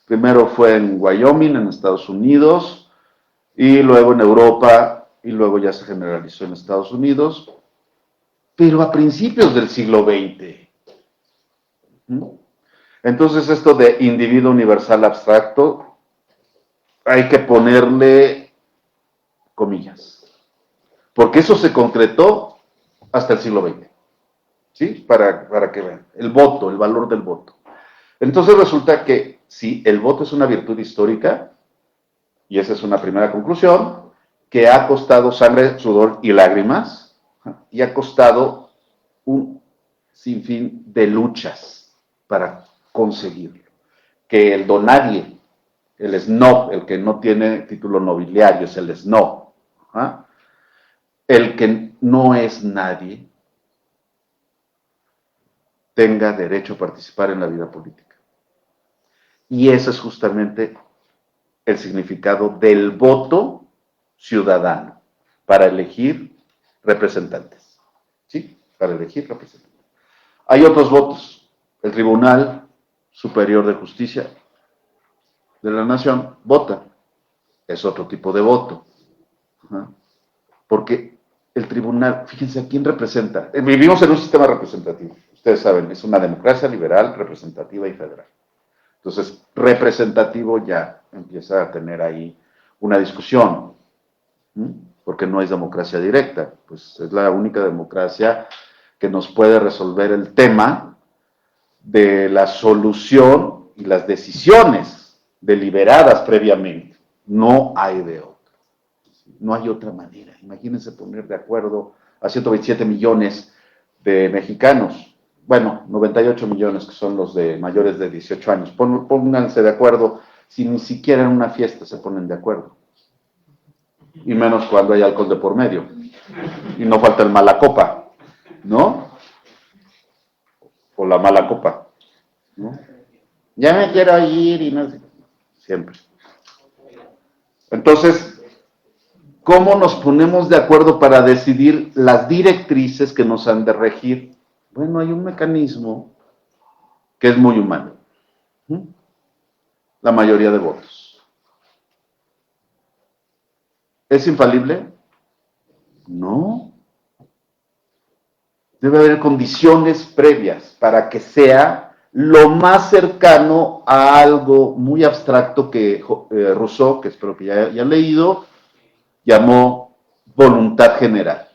Primero fue en Wyoming, en Estados Unidos, y luego en Europa, y luego ya se generalizó en Estados Unidos, pero a principios del siglo XX. Entonces esto de individuo universal abstracto, hay que ponerle comillas, porque eso se concretó hasta el siglo XX, ¿sí? Para que vean, el voto, el valor del voto. Entonces resulta que si el voto es una virtud histórica, y esa es una primera conclusión, que ha costado sangre, sudor y lágrimas, y ha costado un sinfín de luchas para conseguirlo. Que el donadie, el snob, el que no tiene título nobiliario, es el snob. ¿Ah? El que no es nadie tenga derecho a participar en la vida política. Y ese es justamente el significado del voto ciudadano para elegir representantes. ¿Sí? Para elegir representantes. Hay otros votos. El Tribunal Superior de Justicia de la Nación vota. Es otro tipo de voto. Porque el tribunal, fíjense, ¿a quién representa? Vivimos en un sistema representativo. Ustedes saben, es una democracia liberal, representativa y federal. Entonces, representativo ya empieza a tener ahí una discusión, porque no es democracia directa, pues es la única democracia que nos puede resolver el tema de la solución y las decisiones deliberadas previamente. No hay de otra. No hay otra manera. Imagínense poner de acuerdo a 127 millones de mexicanos. Bueno, 98 millones que son los de mayores de 18 años. Pónganse de acuerdo si ni siquiera en una fiesta se ponen de acuerdo. Y menos cuando hay alcohol de por medio. Y no falta el mala copa, ¿no? O la mala copa, ¿no? Ya me quiero ir y no sé. Siempre. Entonces, ¿cómo nos ponemos de acuerdo para decidir las directrices que nos han de regir? Bueno, hay un mecanismo que es muy humano. La mayoría de votos. ¿Es infalible? No. Debe haber condiciones previas para que sea lo más cercano a algo muy abstracto que Rousseau, que espero que ya hayan leído, llamó voluntad general,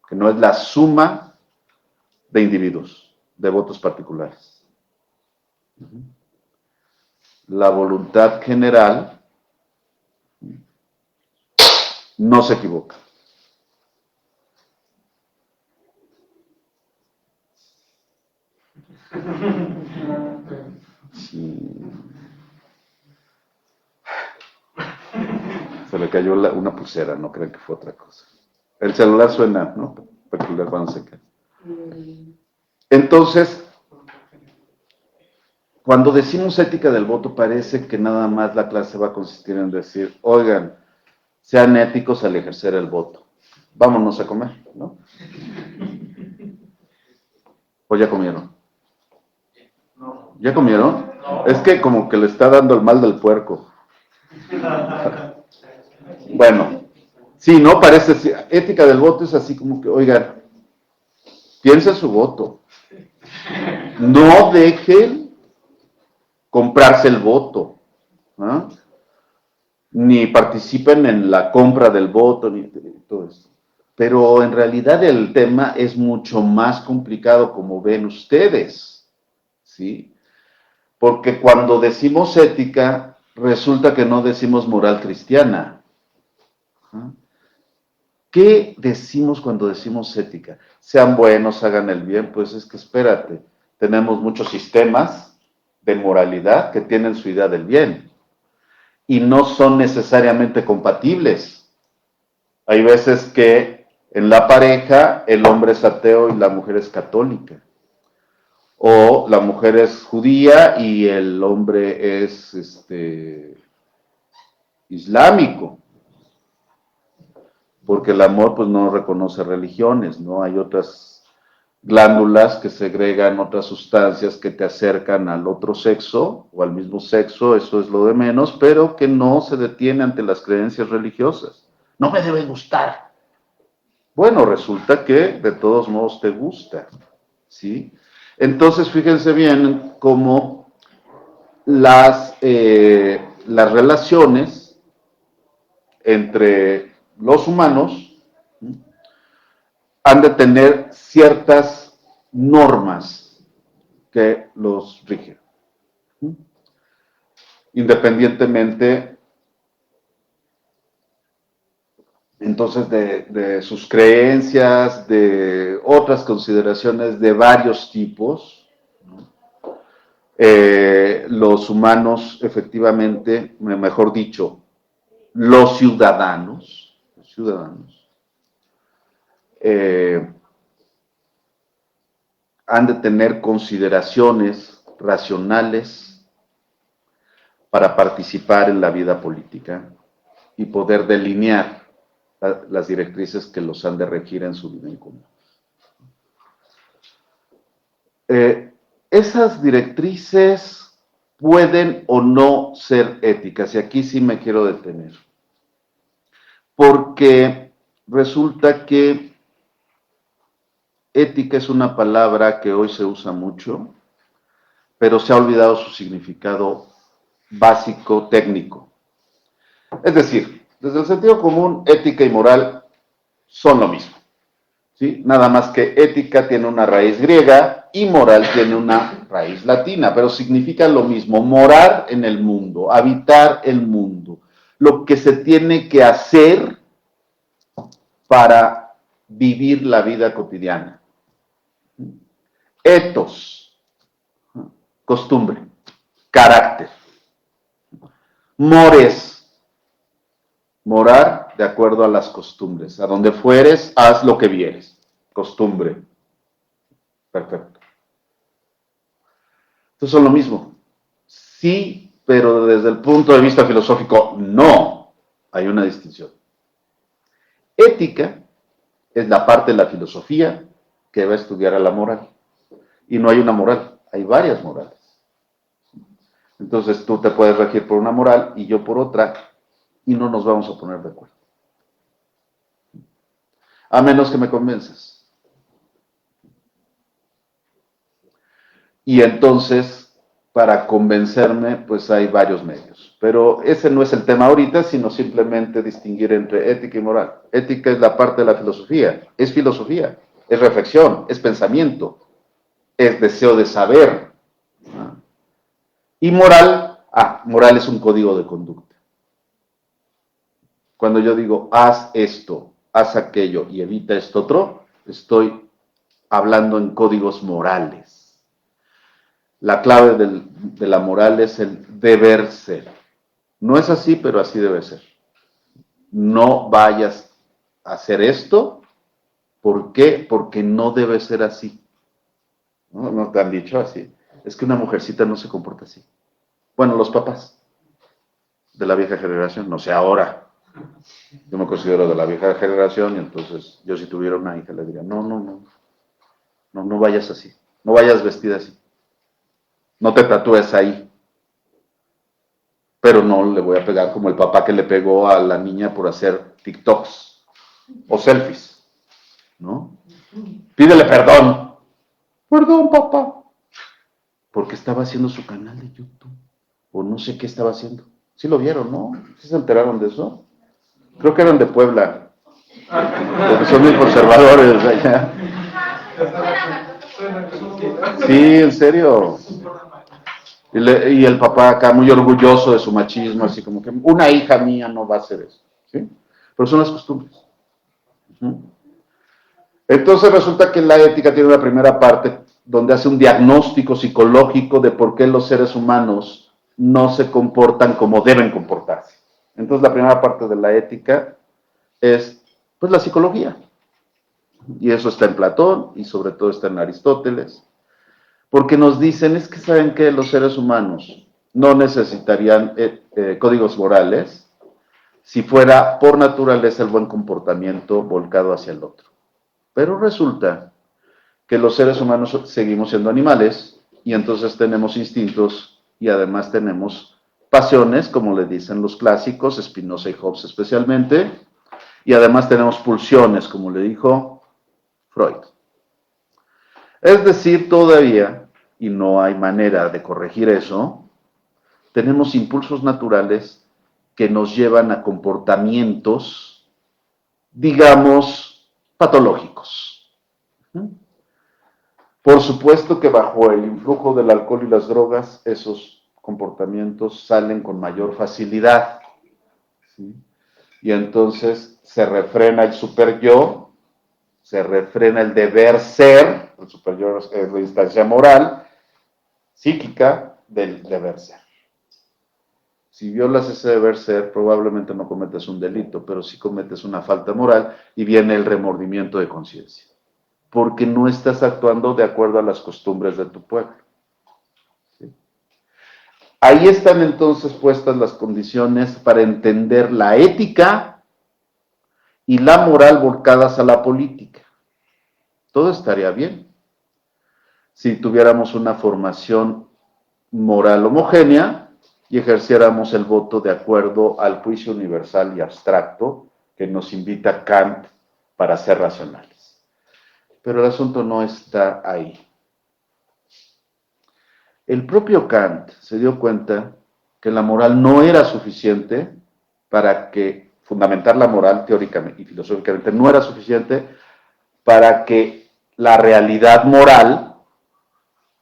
que no es la suma de individuos, de votos particulares. La voluntad general no se equivoca. Sí. Se le cayó una pulsera, no crean que fue otra cosa. El celular suena, ¿no? Peculiar cuando se cae. Entonces, cuando decimos ética del voto, parece que nada más la clase va a consistir en decir, oigan, sean éticos al ejercer el voto. Vámonos a comer, ¿no? ¿O ya comieron? ¿Ya comieron? Es que como que le está dando el mal del puerco. Bueno, sí, ¿no? Parece, ética del voto es así como que, oigan, piensen su voto. No dejen comprarse el voto, ¿no? Ni participen en la compra del voto, ni todo esto. Pero en realidad el tema es mucho más complicado, como ven ustedes, ¿sí? Porque cuando decimos ética, resulta que no decimos moral cristiana. ¿Ah? ¿Qué decimos cuando decimos ética? Sean buenos, hagan el bien, pues es que espérate, tenemos muchos sistemas de moralidad que tienen su idea del bien y no son necesariamente compatibles. Hay veces que en la pareja el hombre es ateo y la mujer es católica. O la mujer es judía y el hombre es islámico. Porque el amor pues no reconoce religiones, ¿no? Hay otras glándulas que segregan otras sustancias que te acercan al otro sexo o al mismo sexo, eso es lo de menos, pero que no se detiene ante las creencias religiosas. No me debe gustar. Bueno, resulta que de todos modos te gusta, ¿sí? Entonces, fíjense bien cómo las relaciones entre los humanos han de tener ciertas normas que los rigen, independientemente entonces de sus creencias, de otras consideraciones de varios tipos. Los humanos, efectivamente, mejor dicho, los ciudadanos han de tener consideraciones racionales para participar en la vida política y poder delinear las directrices que los han de regir en su vida en común. Esas directrices pueden o no ser éticas, y aquí sí me quiero detener, porque resulta que ética es una palabra que hoy se usa mucho, pero se ha olvidado su significado básico, técnico. Es decir, desde el sentido común, ética y moral son lo mismo, ¿sí? Nada más que ética tiene una raíz griega y moral tiene una raíz latina, pero significa lo mismo, morar en el mundo, habitar el mundo, lo que se tiene que hacer para vivir la vida cotidiana. Etos, costumbre, carácter. Mores, morar de acuerdo a las costumbres. A donde fueres, haz lo que vieres. Costumbre. Perfecto. Entonces son lo mismo. Sí, pero desde el punto de vista filosófico, no. Hay una distinción. Ética es la parte de la filosofía que va a estudiar a la moral. Y no hay una moral, hay varias morales. Entonces tú te puedes regir por una moral y yo por otra, y no nos vamos a poner de acuerdo. A menos que me convenzas. Y entonces, para convencerme, pues hay varios medios. Pero ese no es el tema ahorita, sino simplemente distinguir entre ética y moral. Ética es la parte de la filosofía, es reflexión, es pensamiento, es deseo de saber. Y moral es un código de conducta. Cuando yo digo, haz esto, haz aquello y evita esto otro, estoy hablando en códigos morales. La clave de la moral es el deber ser. No es así, pero así debe ser. No vayas a hacer esto. ¿Por qué? Porque no debe ser así. ¿No te han dicho así? Es que una mujercita no se comporta así. Bueno, los papás de la vieja generación, no sé ahora. Yo me considero de la vieja generación y entonces yo si tuviera una hija le diría, no vayas así. no vayas vestida así, no te tatúes ahí, pero no le voy a pegar como el papá que le pegó a la niña por hacer TikToks o selfies, ¿no? Pídele perdón. Perdón, papá. Porque estaba haciendo su canal de YouTube, o no sé qué estaba haciendo. Sí lo vieron, ¿no? ¿Sí se enteraron de eso? Creo que eran de Puebla, porque son muy conservadores allá. Sí, en serio. Y el papá acá muy orgulloso de su machismo, así como que una hija mía no va a hacer eso, ¿sí? Pero son las costumbres. Entonces resulta que la ética tiene una primera parte donde hace un diagnóstico psicológico de por qué los seres humanos no se comportan como deben comportarse. Entonces la primera parte de la ética es pues la psicología. Y eso está en Platón y sobre todo está en Aristóteles. Porque nos dicen, es que saben que los seres humanos no necesitarían códigos morales si fuera por naturaleza el buen comportamiento volcado hacia el otro. Pero resulta que los seres humanos seguimos siendo animales y entonces tenemos instintos y además tenemos pasiones, como le dicen los clásicos, Spinoza y Hobbes especialmente, y además tenemos pulsiones, como le dijo Freud. Es decir, todavía, y no hay manera de corregir eso, tenemos impulsos naturales que nos llevan a comportamientos, digamos, patológicos. Por supuesto que bajo el influjo del alcohol y las drogas, esos comportamientos salen con mayor facilidad, ¿sí? Y entonces se refrena el super yo, se refrena el deber ser, el super yo es la instancia moral, psíquica del deber ser. Si violas ese deber ser, probablemente no cometes un delito, pero sí cometes una falta moral y viene el remordimiento de conciencia, porque no estás actuando de acuerdo a las costumbres de tu pueblo. ¿Sí? Ahí están entonces puestas las condiciones para entender la ética y la moral volcadas a la política. Todo estaría bien si tuviéramos una formación moral homogénea y ejerciéramos el voto de acuerdo al juicio universal y abstracto que nos invita Kant para ser racionales. Pero el asunto no está ahí. El propio Kant se dio cuenta que la moral no era suficiente para que, fundamentar la moral teóricamente y filosóficamente, no era suficiente para que la realidad moral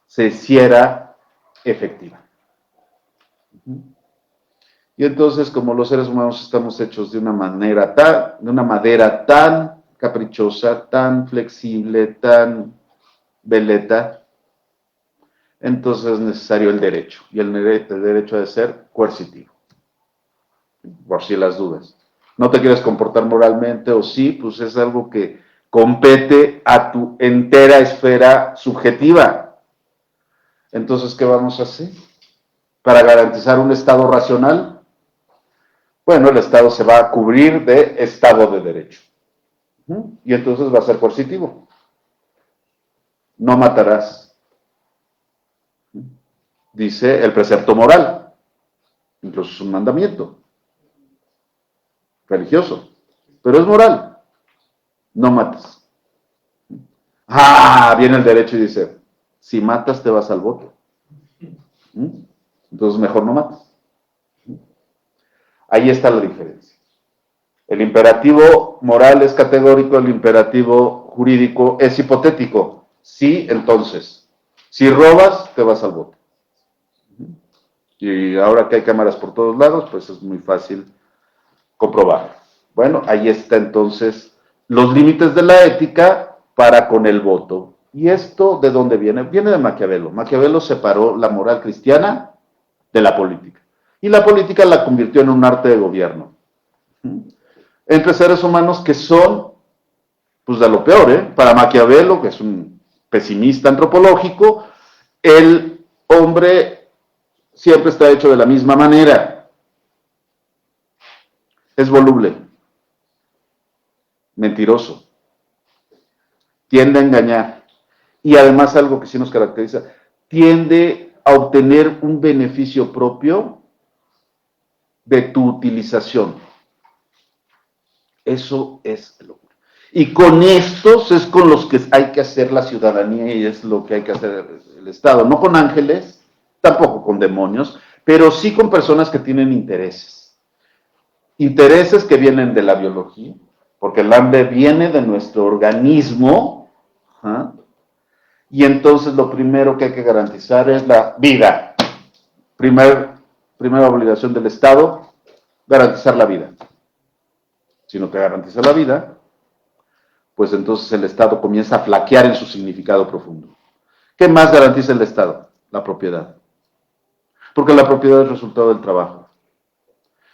se hiciera efectiva. Y entonces, como los seres humanos estamos hechos de una madera tan caprichosa, tan flexible, tan veleta, entonces es necesario el derecho. Y el derecho ha de ser coercitivo. Por si las dudas. No te quieres comportar moralmente o sí, pues es algo que compete a tu entera esfera subjetiva. Entonces, ¿qué vamos a hacer? Para garantizar un Estado racional, bueno, el Estado se va a cubrir de Estado de Derecho. Y entonces va a ser coercitivo. No matarás. Dice el precepto moral. Incluso es un mandamiento religioso. Pero es moral. No mates. Viene el derecho y dice, si matas te vas al bote. Entonces mejor no mates. Ahí está la diferencia. El imperativo moral es categórico, el imperativo jurídico es hipotético. Sí, entonces. Si robas, te vas al bote. Y ahora que hay cámaras por todos lados, pues es muy fácil comprobar. Bueno, ahí está entonces los límites de la ética para con el voto. ¿Y esto de dónde viene? Viene de Maquiavelo. Maquiavelo separó la moral cristiana de la política. Y la política la convirtió en un arte de gobierno. Entre seres humanos que son, pues de lo peor, ¿eh? Para Maquiavelo, que es un pesimista antropológico, el hombre siempre está hecho de la misma manera. Es voluble, mentiroso, tiende a engañar y además algo que sí nos caracteriza, tiende a obtener un beneficio propio de tu utilización. Eso es lo. Y con estos es con los que hay que hacer la ciudadanía y es lo que hay que hacer el Estado. No con ángeles, tampoco con demonios, pero sí con personas que tienen intereses. Intereses que vienen de la biología, porque el hambre viene de nuestro organismo, ¿ah? Y entonces lo primero que hay que garantizar es la vida. Primera obligación del Estado, garantizar la vida. Si no te garantiza la vida, pues entonces el Estado comienza a flaquear en su significado profundo. ¿Qué más garantiza el Estado? La propiedad. Porque la propiedad es resultado del trabajo.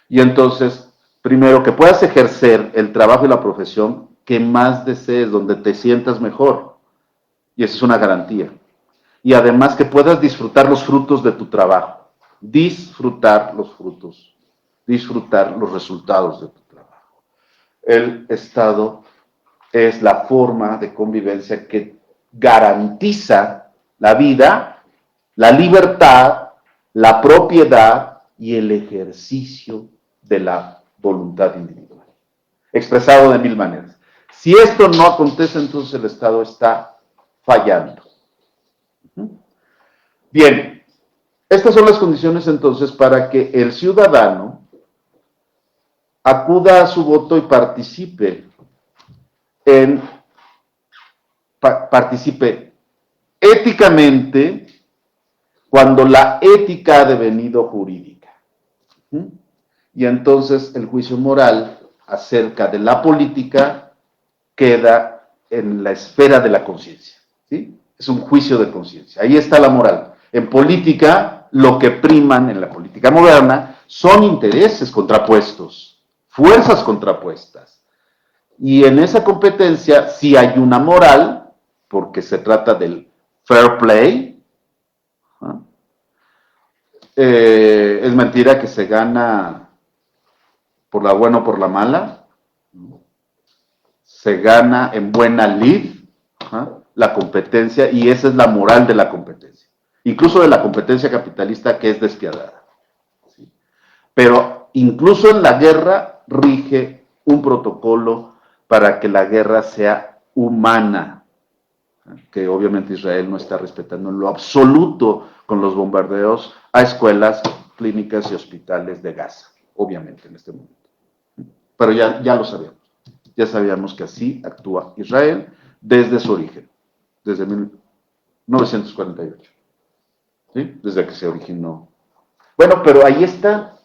Y entonces, primero, que puedas ejercer el trabajo y la profesión que más desees, donde te sientas mejor. Y esa es una garantía. Y además que puedas disfrutar los frutos de tu trabajo. Disfrutar los frutos. Disfrutar los resultados de tu trabajo. El Estado es la forma de convivencia que garantiza la vida, la libertad, la propiedad y el ejercicio de la voluntad individual, expresado de 1000 maneras. Si esto no acontece, entonces el Estado está fallando. Bien, estas son las condiciones entonces para que el ciudadano acuda a su voto y participe éticamente cuando la ética ha devenido jurídica. Y entonces el juicio moral acerca de la política queda en la esfera de la conciencia. ¿Sí? Es un juicio de conciencia. Ahí está la moral. En política, lo que priman en la política moderna son intereses contrapuestos, fuerzas contrapuestas. Y en esa competencia sí hay una moral, porque se trata del fair play. Es mentira que se gana por la buena o por la mala. Se gana en buena lid la competencia y esa es la moral de la competencia. Incluso de la competencia capitalista que es despiadada. ¿Sí? Pero incluso en la guerra rige un protocolo para que la guerra sea humana, que obviamente Israel no está respetando en lo absoluto con los bombardeos a escuelas, clínicas y hospitales de Gaza, obviamente en este momento. Pero ya lo sabíamos. Ya sabíamos que así actúa Israel desde su origen, desde 1948, ¿sí? Desde que se originó. Bueno, pero ahí está.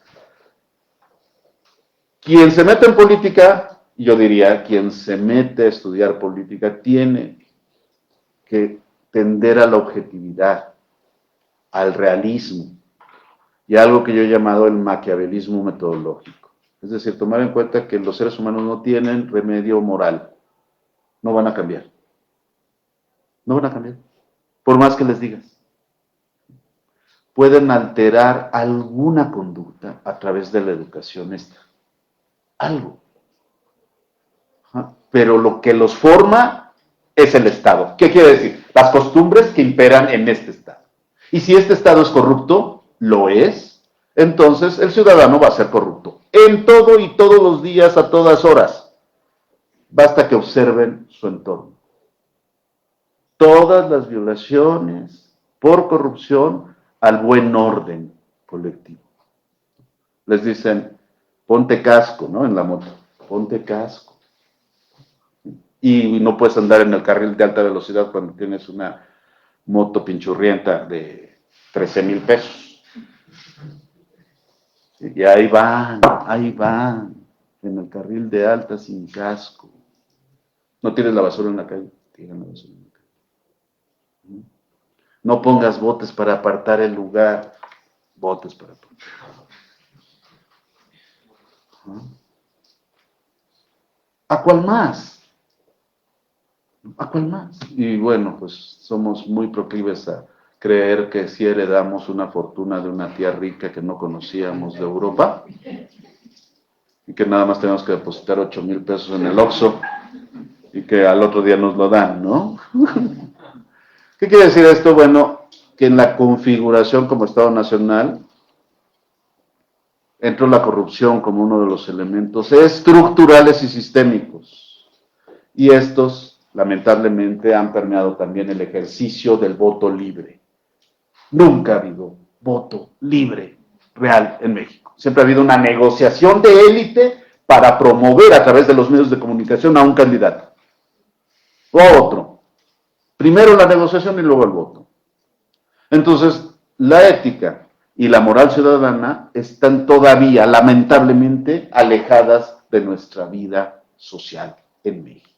Quien se mete en política, yo diría, quien se mete a estudiar política, tiene que tender a la objetividad, al realismo, y algo que yo he llamado el maquiavelismo metodológico. Es decir, tomar en cuenta que los seres humanos no tienen remedio moral, no van a cambiar. No van a cambiar, por más que les digas. Pueden alterar alguna conducta a través de la educación esta. Algo. Pero lo que los forma es el Estado. ¿Qué quiere decir? Las costumbres que imperan en este Estado. Y si este Estado es corrupto, lo es, entonces el ciudadano va a ser corrupto. En todo y todos los días, a todas horas. Basta que observen su entorno. Todas las violaciones por corrupción al buen orden colectivo. Les dicen, ponte casco, ¿no? En la moto, ponte casco. Y no puedes andar en el carril de alta velocidad cuando tienes una moto pinchurrienta de 13,000 pesos. Y ahí van, en el carril de alta sin casco. No tienes la basura en la calle, tiran la basura en la calle. No pongas botes para apartar el lugar, botes para apartar. ¿A cuál más? ¿A cuál más? Y bueno, pues somos muy proclives a creer que si heredamos una fortuna de una tía rica que no conocíamos de Europa y que nada más tenemos que depositar 8,000 pesos en el Oxxo y que al otro día nos lo dan, ¿no? ¿Qué quiere decir esto? Bueno, que en la configuración como Estado Nacional entró la corrupción como uno de los elementos estructurales y sistémicos. Y estos, lamentablemente, han permeado también el ejercicio del voto libre. Nunca ha habido voto libre real en México. Siempre ha habido una negociación de élite para promover a través de los medios de comunicación a un candidato o a otro. Primero la negociación y luego el voto. Entonces, la ética y la moral ciudadana están todavía, lamentablemente, alejadas de nuestra vida social en México.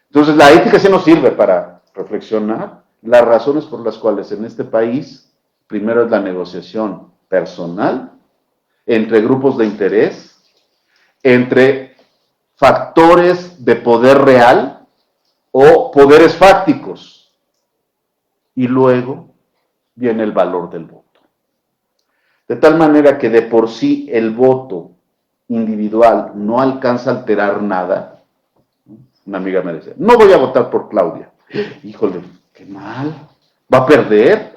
Entonces, la ética sí nos sirve para reflexionar las razones por las cuales en este país, primero es la negociación personal, entre grupos de interés, entre factores de poder real o poderes fácticos, y luego viene el valor del voto. De tal manera que de por sí el voto individual no alcanza a alterar nada. Una amiga me decía, no voy a votar por Claudia. Híjole, qué mal, ¿va a perder?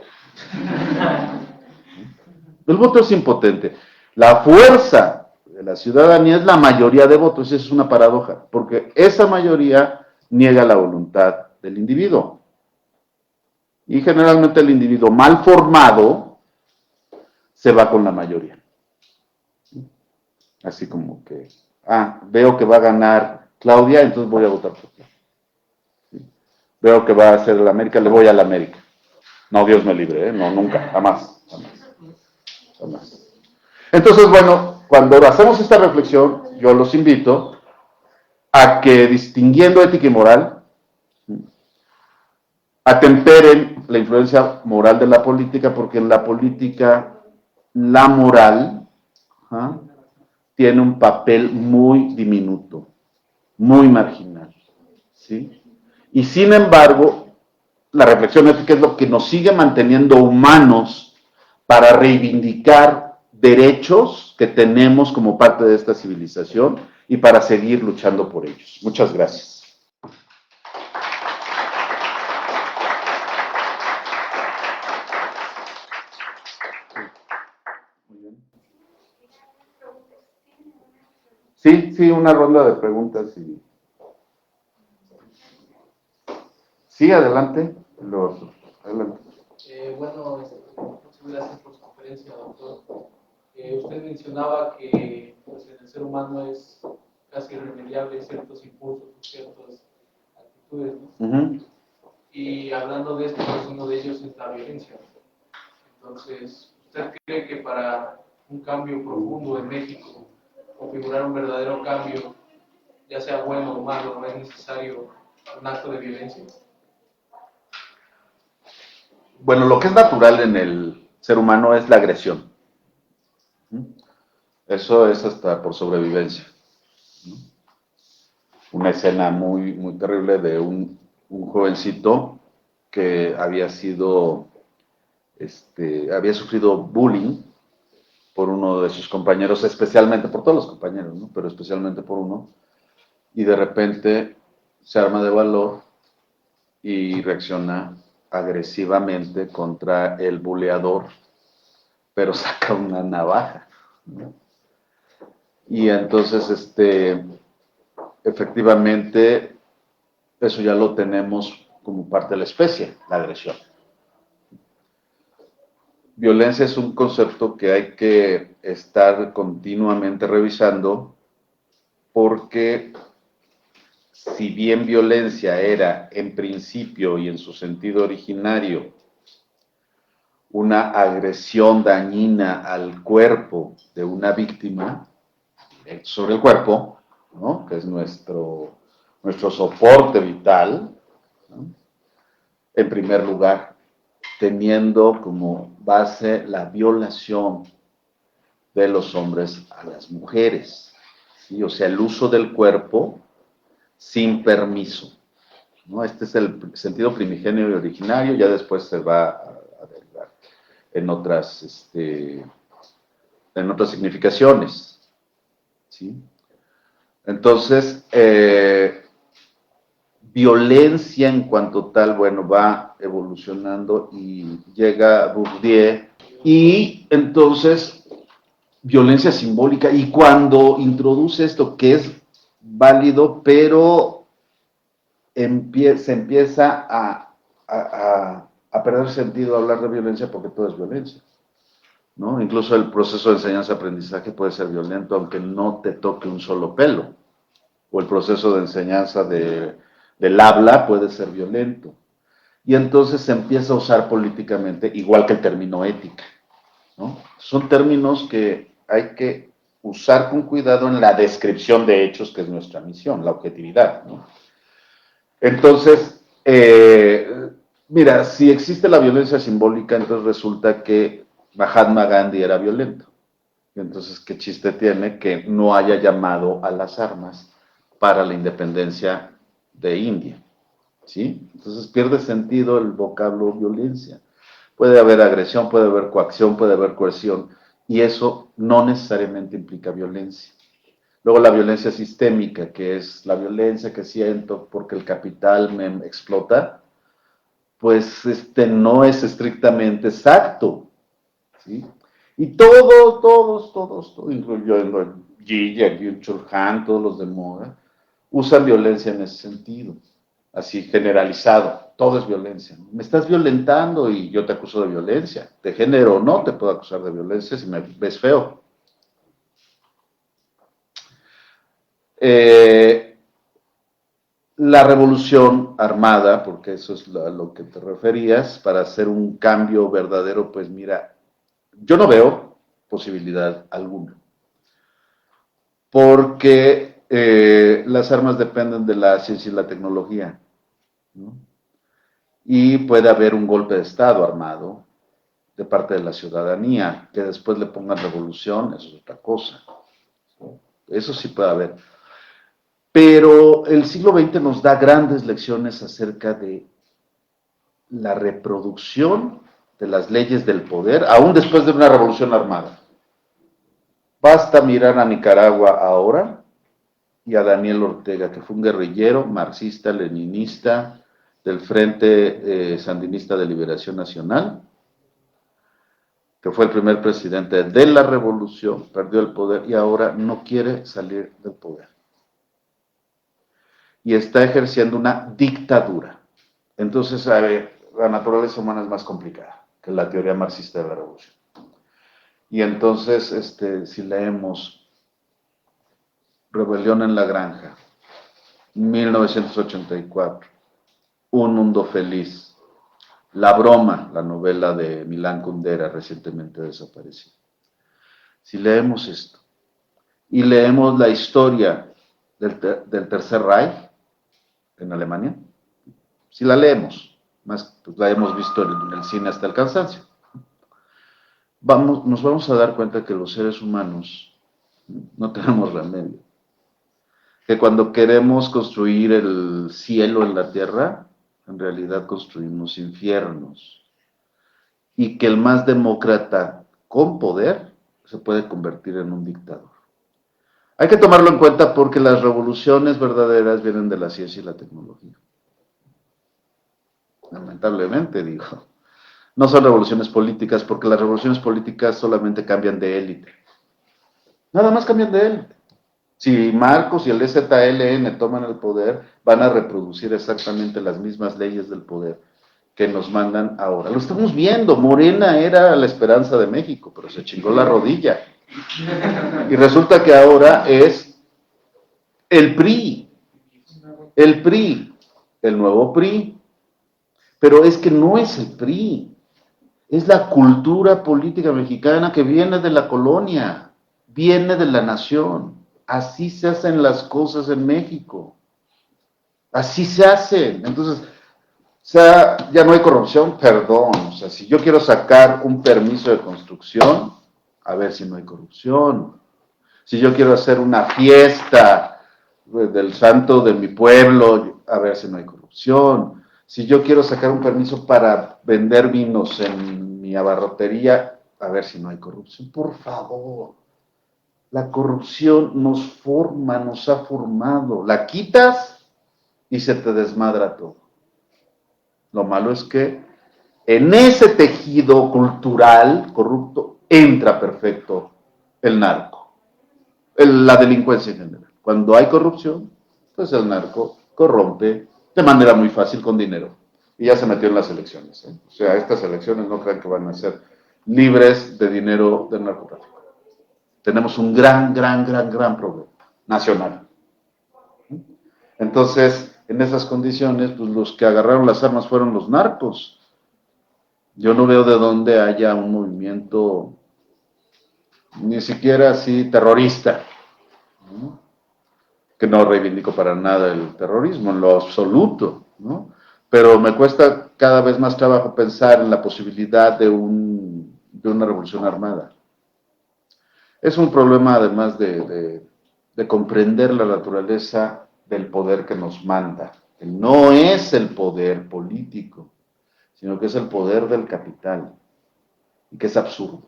El voto es impotente. La fuerza de la ciudadanía es la mayoría de votos, esa es una paradoja, porque esa mayoría niega la voluntad del individuo. Y generalmente el individuo mal formado se va con la mayoría. Así como que, veo que va a ganar Claudia, entonces voy a votar por Claudia. Veo que va a hacer el América, le voy a la América. No, Dios me libre, no, nunca, jamás. Entonces, bueno, cuando hacemos esta reflexión, yo los invito a que, distinguiendo ética y moral, atemperen la influencia moral de la política, porque en la política la moral tiene un papel muy diminuto, muy marginal, ¿sí? Y sin embargo, la reflexión ética es lo que nos sigue manteniendo humanos para reivindicar derechos que tenemos como parte de esta civilización y para seguir luchando por ellos. Muchas gracias. Sí, una ronda de preguntas. Sí, adelante. Adelante. Bueno, muchas gracias por su conferencia, doctor. Usted mencionaba que pues, en el ser humano es casi irremediable ciertos impulsos, ciertas actitudes, ¿no? Y hablando de esto, pues uno de ellos es la violencia. Entonces, ¿usted cree que para un cambio profundo en México, configurar un verdadero cambio, ya sea bueno o malo, no es necesario un acto de violencia? Bueno, lo que es natural en el ser humano es la agresión. Eso es hasta por sobrevivencia. Una escena muy, muy terrible de un jovencito que había sido, había sufrido bullying por uno de sus compañeros, especialmente por todos los compañeros, ¿no? Pero especialmente por uno, y de repente se arma de valor y reacciona agresivamente contra el buleador, pero saca una navaja, ¿no? Y entonces, efectivamente, eso ya lo tenemos como parte de la especie, la agresión. Violencia es un concepto que hay que estar continuamente revisando, porque si bien violencia era en principio y en su sentido originario una agresión dañina al cuerpo de una víctima, sobre el cuerpo, ¿no? Que es nuestro soporte vital, ¿no? En primer lugar, teniendo como base la violación de los hombres a las mujeres, ¿sí? O sea, el uso del cuerpo sin permiso, ¿no? Este es el sentido primigenio y originario, ya después se va a derivar en otras significaciones, ¿sí? Entonces, violencia en cuanto tal, bueno, va evolucionando y llega Bourdieu y entonces violencia simbólica, y cuando introduce esto que es válido, pero se empieza a perder sentido hablar de violencia porque todo es violencia, ¿no? Incluso el proceso de enseñanza-aprendizaje puede ser violento aunque no te toque un solo pelo, o el proceso de enseñanza del habla puede ser violento. Y entonces se empieza a usar políticamente, igual que el término ética, ¿no? Son términos que hay que usar con cuidado en la descripción de hechos, que es nuestra misión, la objetividad, ¿no? Entonces, mira, si existe la violencia simbólica, entonces resulta que Mahatma Gandhi era violento. Entonces, ¿qué chiste tiene que no haya llamado a las armas para la independencia de India? ¿Sí? Entonces pierde sentido el vocablo violencia. Puede haber agresión, puede haber coacción, puede haber coerción, y eso no necesariamente implica violencia. Luego la violencia sistémica, que es la violencia que siento porque el capital me explota, pues no es estrictamente exacto, ¿sí? Y todos, incluyendo Zizek, Byung-Chul Han, todos los de moda, usan violencia en ese sentido, así generalizado, todo es violencia. Me estás violentando y yo te acuso de violencia, de género o no, te puedo acusar de violencia si me ves feo. La revolución armada, porque eso es a lo que te referías, para hacer un cambio verdadero, pues mira, yo no veo posibilidad alguna, porque las armas dependen de la ciencia y la tecnología, ¿no? Y puede haber un golpe de Estado armado de parte de la ciudadanía, que después le pongan revolución, eso es otra cosa, ¿no? Eso sí puede haber. Pero el siglo XX nos da grandes lecciones acerca de la reproducción de las leyes del poder, aún después de una revolución armada. Basta mirar a Nicaragua ahora y a Daniel Ortega, que fue un guerrillero marxista, leninista, del Frente Sandinista de Liberación Nacional, que fue el primer presidente de la revolución, perdió el poder y ahora no quiere salir del poder. Y está ejerciendo una dictadura. Entonces, a ver, la naturaleza humana es más complicada que la teoría marxista de la revolución. Y entonces, si leemos Rebelión en la Granja, 1984, Un Mundo Feliz, La Broma, la novela de Milán Kundera, recientemente desaparecida. Si leemos esto y leemos la historia del Tercer Reich en Alemania, si la leemos, más pues la hemos visto en el cine hasta el cansancio, nos vamos a dar cuenta que los seres humanos no tenemos remedio. Que cuando queremos construir el cielo en la tierra, en realidad construimos infiernos. Y que el más demócrata con poder se puede convertir en un dictador. Hay que tomarlo en cuenta porque las revoluciones verdaderas vienen de la ciencia y la tecnología. Lamentablemente, digo. No son revoluciones políticas, porque las revoluciones políticas solamente cambian de élite. Nada más cambian de élite. Si Marcos y el EZLN toman el poder, van a reproducir exactamente las mismas leyes del poder que nos mandan ahora. Lo estamos viendo. Morena era la esperanza de México, pero se chingó la rodilla. Y resulta que ahora es el PRI. El PRI. El nuevo PRI. Pero es que no es el PRI. Es la cultura política mexicana que viene de la colonia, viene de la nación. Así se hacen las cosas en México. Así se hacen. Entonces, o sea, ya no hay corrupción, perdón. O sea, si yo quiero sacar un permiso de construcción, a ver si no hay corrupción. Si yo quiero hacer una fiesta del santo de mi pueblo, a ver si no hay corrupción. Si yo quiero sacar un permiso para vender vinos en mi abarrotería, a ver si no hay corrupción. Por favor, la corrupción nos forma, nos ha formado. La quitas y se te desmadra todo. Lo malo es que en ese tejido cultural corrupto entra perfecto el narco, la delincuencia en general. Cuando hay corrupción, pues el narco corrompe de manera muy fácil con dinero. Y ya se metió en las elecciones. O sea, estas elecciones no crean que van a ser libres de dinero del narcotráfico. Tenemos un gran problema nacional. Entonces, en esas condiciones, pues los que agarraron las armas fueron los narcos. Yo no veo de dónde haya un movimiento, ni siquiera así terrorista, ¿no? Que no reivindico para nada el terrorismo, en lo absoluto, ¿no? Pero me cuesta cada vez más trabajo pensar en la posibilidad de una revolución armada. Es un problema además de comprender la naturaleza del poder que nos manda, que no es el poder político, sino que es el poder del capital, y que es absurdo.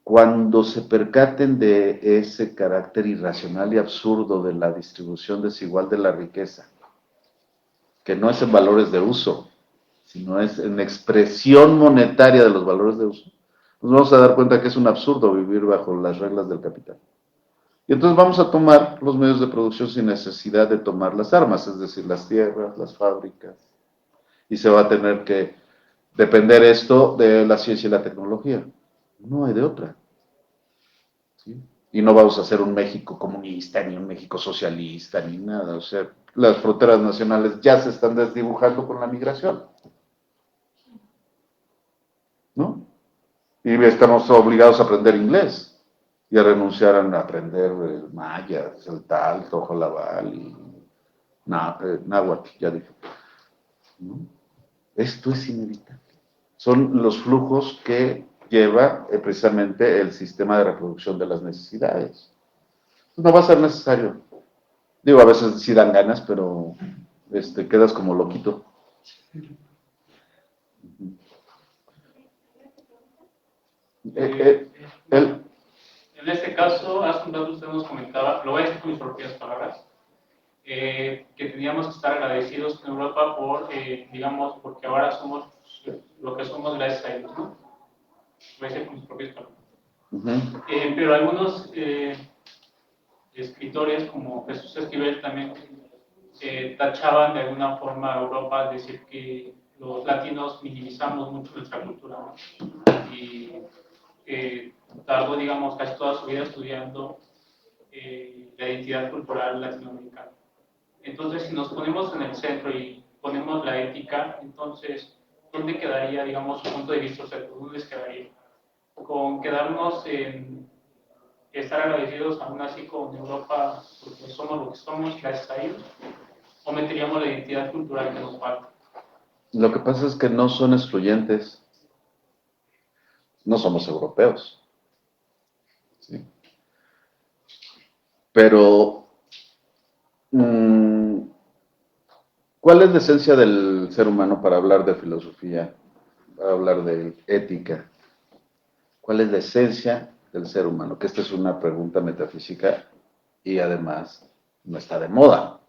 Cuando se percaten de ese carácter irracional y absurdo de la distribución desigual de la riqueza, que no es en valores de uso, sino es en expresión monetaria de los valores de uso, nos vamos a dar cuenta que es un absurdo vivir bajo las reglas del capital. Y entonces vamos a tomar los medios de producción sin necesidad de tomar las armas, es decir, las tierras, las fábricas, y se va a tener que depender esto de la ciencia y la tecnología. No hay de otra. ¿Sí? Y no vamos a hacer un México comunista, ni un México socialista, ni nada. O sea, las fronteras nacionales ya se están desdibujando con la migración. ¿No? Y estamos obligados a aprender inglés y a renunciar a aprender el maya, el tal, tojolabal y náhuatl, ya dije. ¿No? Esto es inevitable. Son los flujos que lleva precisamente el sistema de reproducción de las necesidades. No va a ser necesario. Digo, a veces sí dan ganas, pero quedas como loquito. En este caso, hace un rato usted nos comentaba, lo voy a decir con mis propias palabras, que teníamos que estar agradecidos con Europa por, digamos, porque ahora somos lo que somos gracias a ellos, ¿no? Lo voy a decir con mis propias palabras. Pero algunos escritores, como Jesús Esquivel, también tachaban de alguna forma a Europa, decir que los latinos minimizamos mucho nuestra cultura, ¿no? Y tardó, digamos, casi toda su vida estudiando la identidad cultural latinoamericana. Entonces, si nos ponemos en el centro y ponemos la ética, entonces, ¿dónde quedaría, digamos, su punto de vista? O sea, ¿dónde les quedaría? ¿Con quedarnos en estar agradecidos aún así con Europa porque somos lo que somos gracias a ellos? ¿O meteríamos la identidad cultural que nos falta? Lo que pasa es que no son excluyentes. No somos europeos. ¿Sí? Pero, ¿cuál es la esencia del ser humano para hablar de filosofía, para hablar de ética? ¿Cuál es la esencia del ser humano? Que esta es una pregunta metafísica y además no está de moda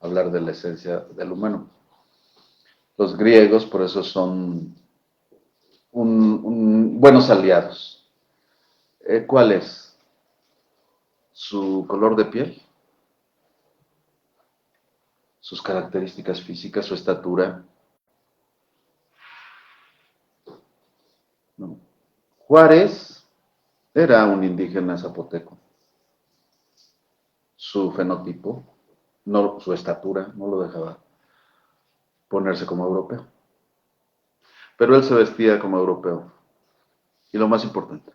hablar de la esencia del humano. Los griegos por eso son buenos aliados. ¿Cuál es? ¿Su color de piel? ¿Sus características físicas, su estatura? No. Juárez era un indígena zapoteco. Su fenotipo, no, su estatura, no lo dejaba ponerse como europeo. Pero él se vestía como europeo. Y lo más importante,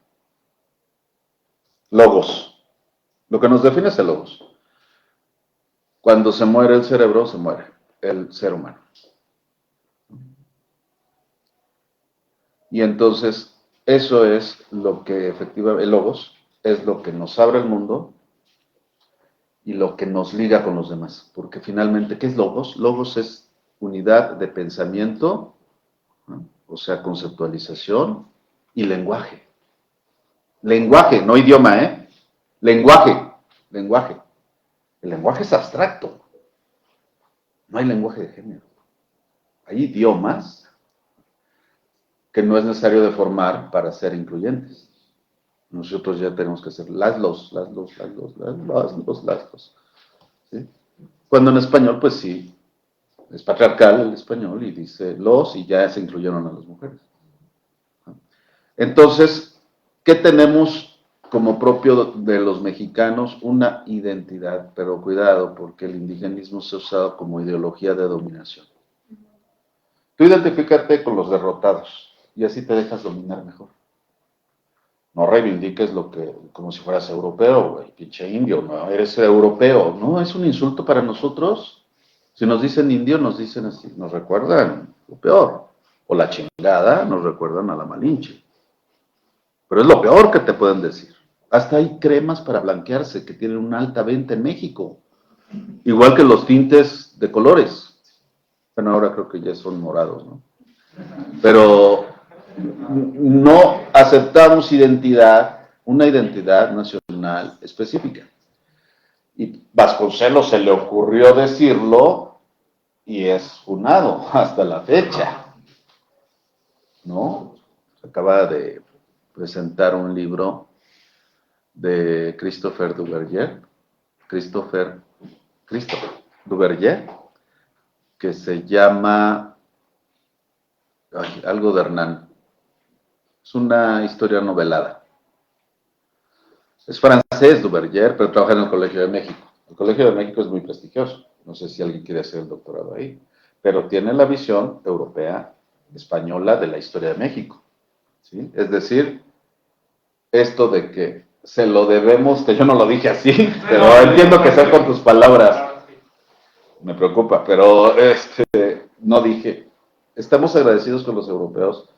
logos. Lo que nos define es el logos. Cuando se muere el cerebro, se muere el ser humano. Y entonces, eso es lo que efectivamente, el logos, es lo que nos abre el mundo y lo que nos liga con los demás. Porque finalmente, ¿qué es logos? Logos es unidad de pensamiento, ¿no? O sea, conceptualización y lenguaje. Lenguaje, no idioma, ¿eh? Lenguaje. El lenguaje es abstracto. No hay lenguaje de género. Hay idiomas que no es necesario deformar para ser incluyentes. Nosotros ya tenemos que hacer las. ¿Sí? Cuando en español, pues sí, es patriarcal el español y dice los y ya se incluyeron a las mujeres. Entonces, ¿qué tenemos como propio de los mexicanos? Una identidad, pero cuidado, porque el indigenismo se ha usado como ideología de dominación. Tú identifícate con los derrotados y así te dejas dominar mejor. No reivindiques lo que, como si fueras europeo, güey, pinche indio, no, eres europeo. No, es un insulto para nosotros. Si nos dicen indio, nos dicen así, nos recuerdan lo peor. O la chingada, nos recuerdan a la Malinche. Pero es lo peor que te pueden decir. Hasta hay cremas para blanquearse que tienen una alta venta en México. Igual que los tintes de colores. Bueno, ahora creo que ya son morados, ¿no? Pero no aceptamos una identidad nacional específica. Y Vasconcelos se le ocurrió decirlo y es funado hasta la fecha, ¿no? Se acaba de presentar un libro de Christopher Duverger, Duverger, que se llama algo de Hernán. Es una historia novelada. Es francés, Duverger, pero trabaja en el Colegio de México. El Colegio de México es muy prestigioso. No sé si alguien quiere hacer el doctorado ahí. Pero tiene la visión europea, española de la historia de México. ¿Sí? Es decir, esto de que se lo debemos, que yo no lo dije así, pero entiendo que sea con tus palabras. Me preocupa, pero no dije. Estamos agradecidos con los europeos.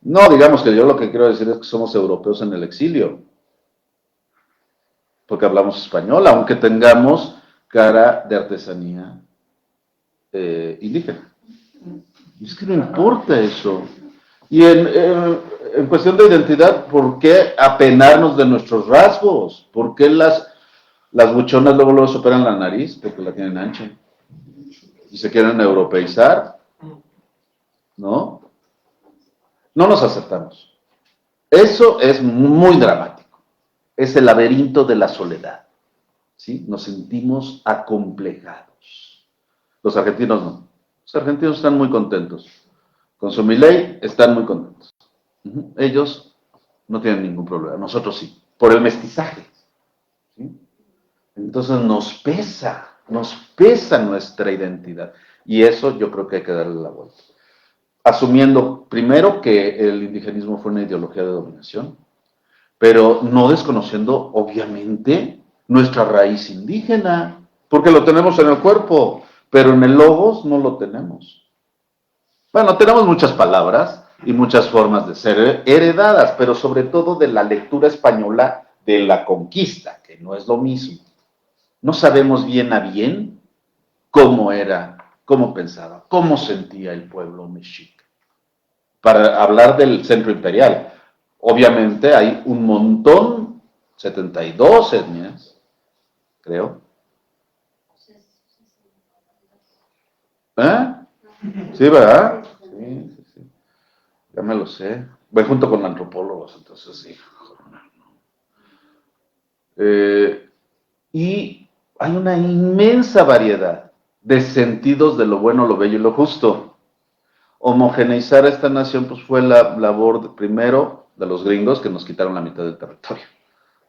No, digamos que yo lo que quiero decir es que somos europeos en el exilio, porque hablamos español, aunque tengamos cara de artesanía indígena. Es que no importa eso. Y en cuestión de identidad, ¿por qué apenarnos de nuestros rasgos? ¿Por qué las buchonas luego se operan la nariz? Porque la tienen ancha. Y se quieren europeizar, ¿no? No nos aceptamos. Eso es muy dramático. Es el laberinto de la soledad. ¿Sí? Nos sentimos acomplejados. Los argentinos no. Los argentinos están muy contentos. Con su Milei están muy contentos. Ellos no tienen ningún problema. Nosotros sí. Por el mestizaje. ¿Sí? Entonces nos pesa nuestra identidad. Y eso yo creo que hay que darle la vuelta. Asumiendo primero que el indigenismo fue una ideología de dominación, pero no desconociendo, obviamente, nuestra raíz indígena, porque lo tenemos en el cuerpo, pero en el logos no lo tenemos. Bueno, tenemos muchas palabras y muchas formas de ser heredadas, pero sobre todo de la lectura española de la conquista, que no es lo mismo. No sabemos bien a bien cómo era, cómo pensaba, cómo sentía el pueblo mexica. Para hablar del centro imperial, obviamente hay un montón, 72 etnias, creo. ¿Eh? Sí, ¿verdad? Sí. Ya me lo sé. Voy junto con antropólogos, entonces sí. Y hay una inmensa variedad de sentidos de lo bueno, lo bello y lo justo. Homogeneizar esta nación pues fue la labor primero de los gringos que nos quitaron la mitad del territorio.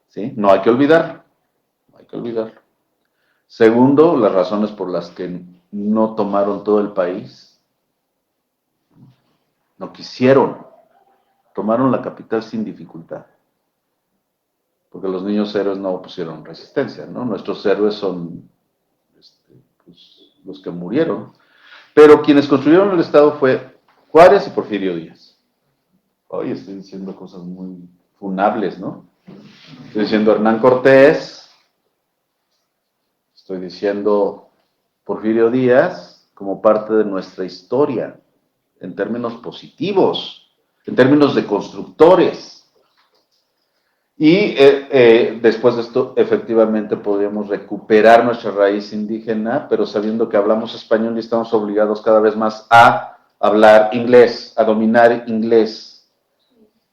¿Sí? No hay que olvidarlo. No hay que olvidarlo. Segundo, las razones por las que no tomaron todo el país. No quisieron. Tomaron la capital sin dificultad. Porque los niños héroes no opusieron resistencia, ¿no? Nuestros héroes son pues, los que murieron. Pero quienes construyeron el Estado fue Juárez y Porfirio Díaz. Hoy estoy diciendo cosas muy funables, ¿no? Estoy diciendo Hernán Cortés, estoy diciendo Porfirio Díaz como parte de nuestra historia, en términos positivos, en términos de constructores. Y después de esto, efectivamente, podríamos recuperar nuestra raíz indígena, pero sabiendo que hablamos español y estamos obligados cada vez más a hablar inglés, a dominar inglés,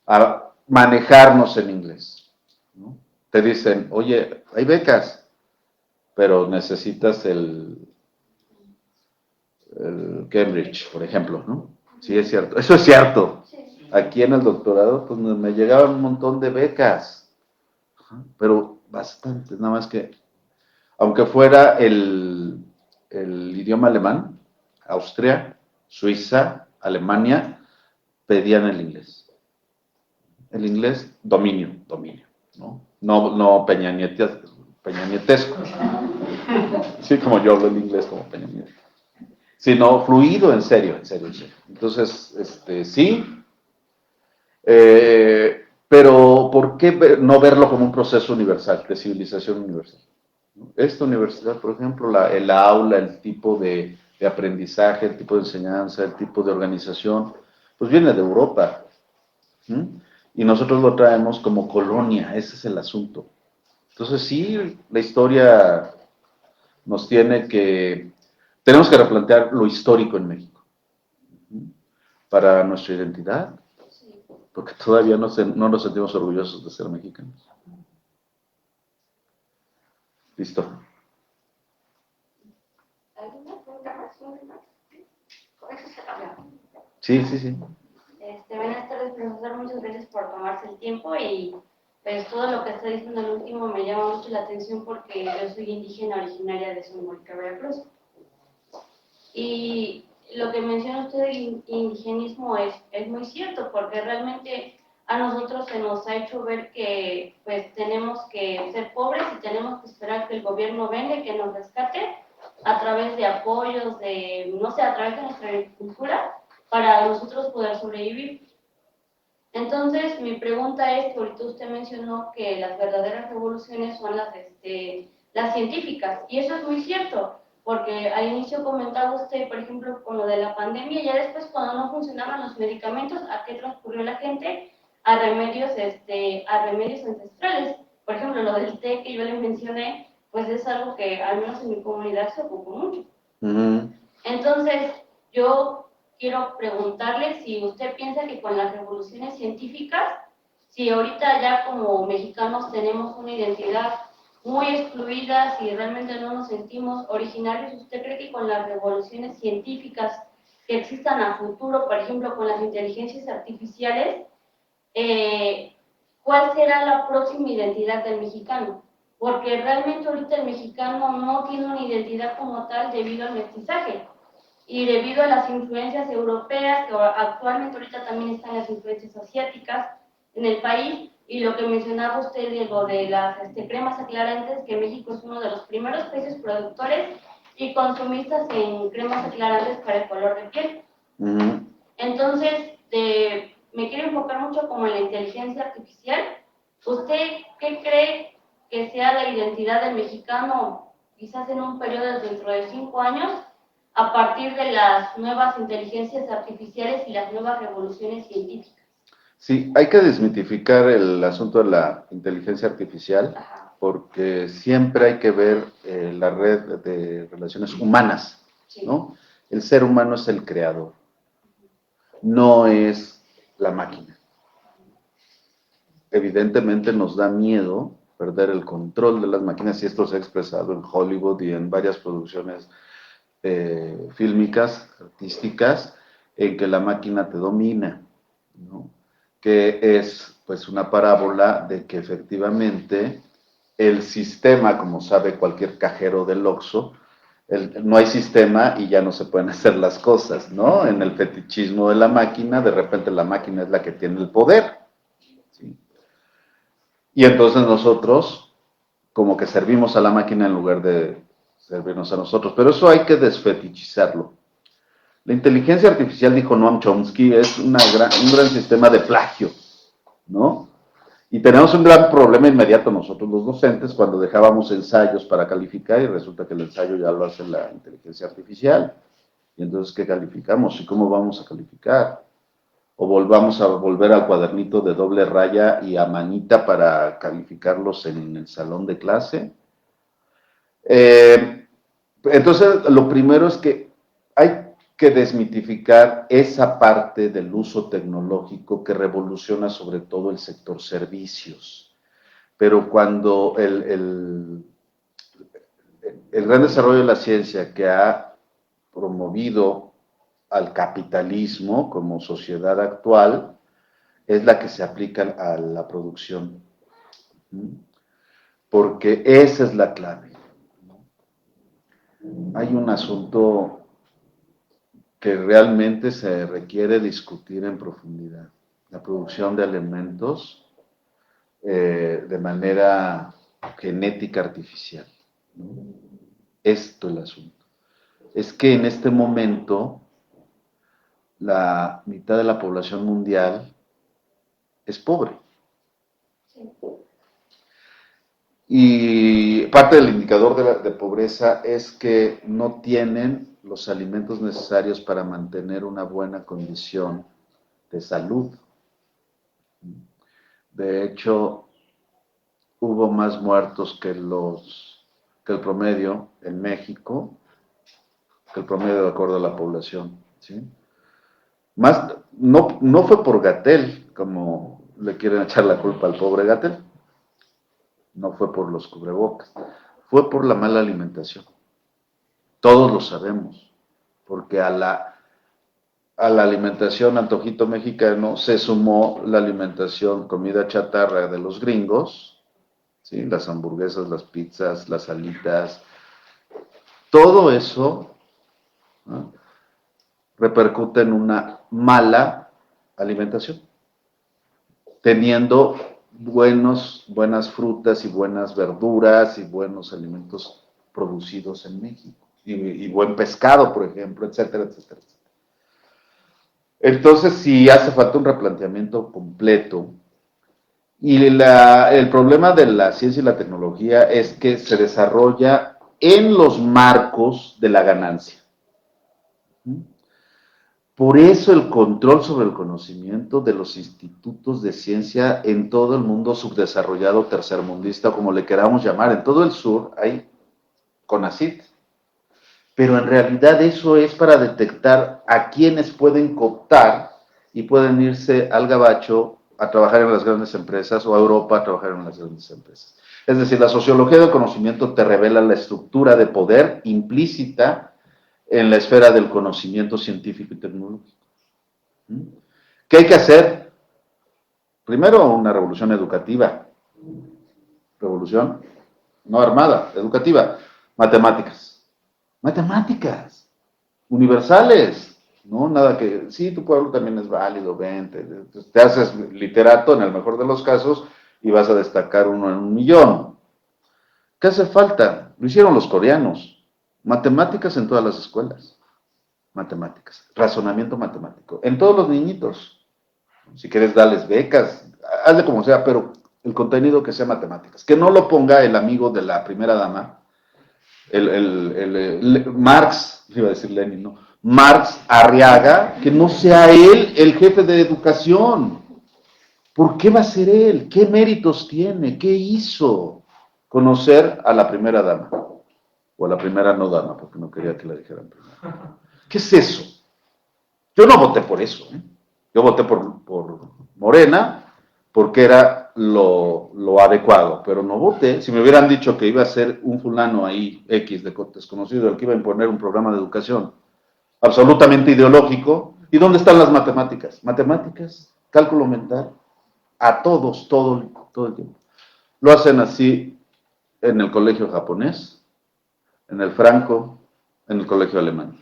a manejarnos en inglés, ¿no? Te dicen, oye, hay becas, pero necesitas el Cambridge, por ejemplo, ¿no? Sí, es cierto. Eso es cierto. Aquí en el doctorado, pues me llegaban un montón de becas, pero bastante, nada más que, aunque fuera el idioma alemán, Austria, Suiza, Alemania, pedían el inglés. El inglés, dominio, ¿no? No peñanietesco. Sí, como yo hablo el inglés como Peña Nieto. Sino fluido, en serio, en serio, en serio. Entonces, sí, pero ¿por qué no verlo como un proceso universal, de civilización universal? Esta universidad, por ejemplo, el aula, el tipo de aprendizaje, el tipo de enseñanza, el tipo de organización, pues viene de Europa. ¿Sí? Y nosotros lo traemos como colonia, ese es el asunto. Entonces sí, la historia nos tenemos que replantear lo histórico en México, ¿sí? Para nuestra identidad, porque todavía no nos sentimos orgullosos de ser mexicanos. Listo. ¿Alguna pregunta más? Con eso se acaba. Sí, sí, sí. Buenas tardes, profesor. Muchas gracias por tomarse el tiempo y pues todo lo que está diciendo el último me llama mucho la atención porque yo soy indígena originaria de Sonora, Veracruz. Y lo que menciona usted del indigenismo es muy cierto porque realmente a nosotros se nos ha hecho ver que pues tenemos que ser pobres y tenemos que esperar que el gobierno venga y que nos rescate a través de apoyos, no sé, a través de nuestra agricultura para nosotros poder sobrevivir. Entonces, mi pregunta es que ahorita usted mencionó que las verdaderas revoluciones son las científicas, y eso es muy cierto, porque al inicio comentaba usted, por ejemplo, con lo de la pandemia, ya después cuando no funcionaban los medicamentos, ¿a qué transcurrió la gente? A remedios ancestrales. Por ejemplo, lo del té que yo le mencioné, pues es algo que al menos en mi comunidad se ocupó mucho. Entonces, yo quiero preguntarle si usted piensa que con las revoluciones científicas, si ahorita ya como mexicanos tenemos una identidad muy excluida, si realmente no nos sentimos originarios, ¿usted cree que con las revoluciones científicas que existan a futuro, por ejemplo, con las inteligencias artificiales, cuál será la próxima identidad del mexicano? Porque realmente ahorita el mexicano no tiene una identidad como tal debido al mestizaje y debido a las influencias europeas, que actualmente ahorita también están las influencias asiáticas en el país, y lo que mencionaba usted de lo de las cremas aclarantes, que México es uno de los primeros países productores y consumistas en cremas aclarantes para el color de piel. Entonces, me quiero enfocar mucho como en la inteligencia artificial. ¿Usted qué cree que sea la identidad del mexicano quizás en un periodo dentro de 5 años a partir de las nuevas inteligencias artificiales y las nuevas revoluciones científicas? Sí, hay que desmitificar el asunto de la inteligencia artificial, porque siempre hay que ver la red de relaciones humanas, ¿no? El ser humano es el creador, no es la máquina. Evidentemente nos da miedo perder el control de las máquinas, y esto se ha expresado en Hollywood y en varias producciones fílmicas, artísticas, en que la máquina te domina, ¿no? Que es pues una parábola de que efectivamente el sistema, como sabe cualquier cajero del Oxxo, no hay sistema y ya no se pueden hacer las cosas, ¿no? En el fetichismo de la máquina, de repente la máquina es la que tiene el poder, ¿sí? Y entonces nosotros como que servimos a la máquina en lugar de servirnos a nosotros, pero eso hay que desfetichizarlo. La inteligencia artificial, dijo Noam Chomsky, es un gran sistema de plagio, ¿no? Y tenemos un gran problema inmediato nosotros los docentes cuando dejábamos ensayos para calificar y resulta que el ensayo ya lo hace la inteligencia artificial. Y entonces, ¿qué calificamos y cómo vamos a calificar? o volvamos a volver al cuadernito de doble raya y a manita para calificarlos en el salón de clase. Entonces, lo primero es que hay que desmitificar esa parte del uso tecnológico que revoluciona sobre todo el sector servicios. Pero cuando el gran desarrollo de la ciencia que ha promovido al capitalismo como sociedad actual es la que se aplica a la producción, porque esa es la clave. Hay un asunto que realmente se requiere discutir en profundidad, la producción de alimentos de manera genética artificial. Esto es el asunto. Es que en este momento la mitad de la población mundial es pobre. Y parte del indicador de pobreza es que no tienen los alimentos necesarios para mantener una buena condición de salud. De hecho, hubo más muertos que el promedio en México, que el promedio de acuerdo a la población, ¿sí? Más, no fue por Gatell, como le quieren echar la culpa al pobre Gatell, no fue por los cubrebocas, fue por la mala alimentación. Todos lo sabemos, porque a la alimentación antojito mexicano se sumó la alimentación, comida chatarra de los gringos, ¿sí? Las hamburguesas, las pizzas, las alitas, todo eso, ¿no?, repercute en una mala alimentación, teniendo buenas frutas y buenas verduras y buenos alimentos producidos en México, y buen pescado, por ejemplo, etcétera, etcétera, etcétera. Entonces, sí hace falta un replanteamiento completo. Y el problema de la ciencia y la tecnología es que se desarrolla en los marcos de la ganancia. Por eso el control sobre el conocimiento de los institutos de ciencia en todo el mundo subdesarrollado, tercermundista, como le queramos llamar, en todo el sur hay CONACYT. Pero en realidad eso es para detectar a quienes pueden cooptar y pueden irse al gabacho a trabajar en las grandes empresas o a Europa a trabajar en las grandes empresas. Es decir, la sociología del conocimiento te revela la estructura de poder implícita en la esfera del conocimiento científico y tecnológico. ¿Qué hay que hacer? Primero, una revolución educativa. Revolución no armada, educativa. Matemáticas. Matemáticas. Universales. No, nada que, sí, tu pueblo también es válido, vente. Te haces literato en el mejor de los casos y vas a destacar uno en 1,000,000. ¿Qué hace falta? Lo hicieron los coreanos. Matemáticas en todas las escuelas. Matemáticas. Razonamiento matemático. En todos los niñitos. Si quieres, darles becas. Hazle como sea, pero el contenido que sea matemáticas. Que no lo ponga el amigo de la primera dama. Marx, iba a decir Lenin, ¿no? Marx Arriaga, que no sea él el jefe de educación. ¿Por qué va a ser él? ¿Qué méritos tiene? ¿Qué hizo? Conocer a la primera dama. O a la primera no dama, porque no quería que la dijeran primero. ¿Qué es eso? Yo no voté por eso, ¿eh? Yo voté por Morena, porque era lo adecuado, pero no voté. Si me hubieran dicho que iba a ser un fulano ahí, X, desconocido, el que iba a imponer un programa de educación absolutamente ideológico, ¿y dónde están las matemáticas? Matemáticas, cálculo mental, a todos, todo el tiempo. Lo hacen así en el colegio japonés, en el franco, en el colegio alemán.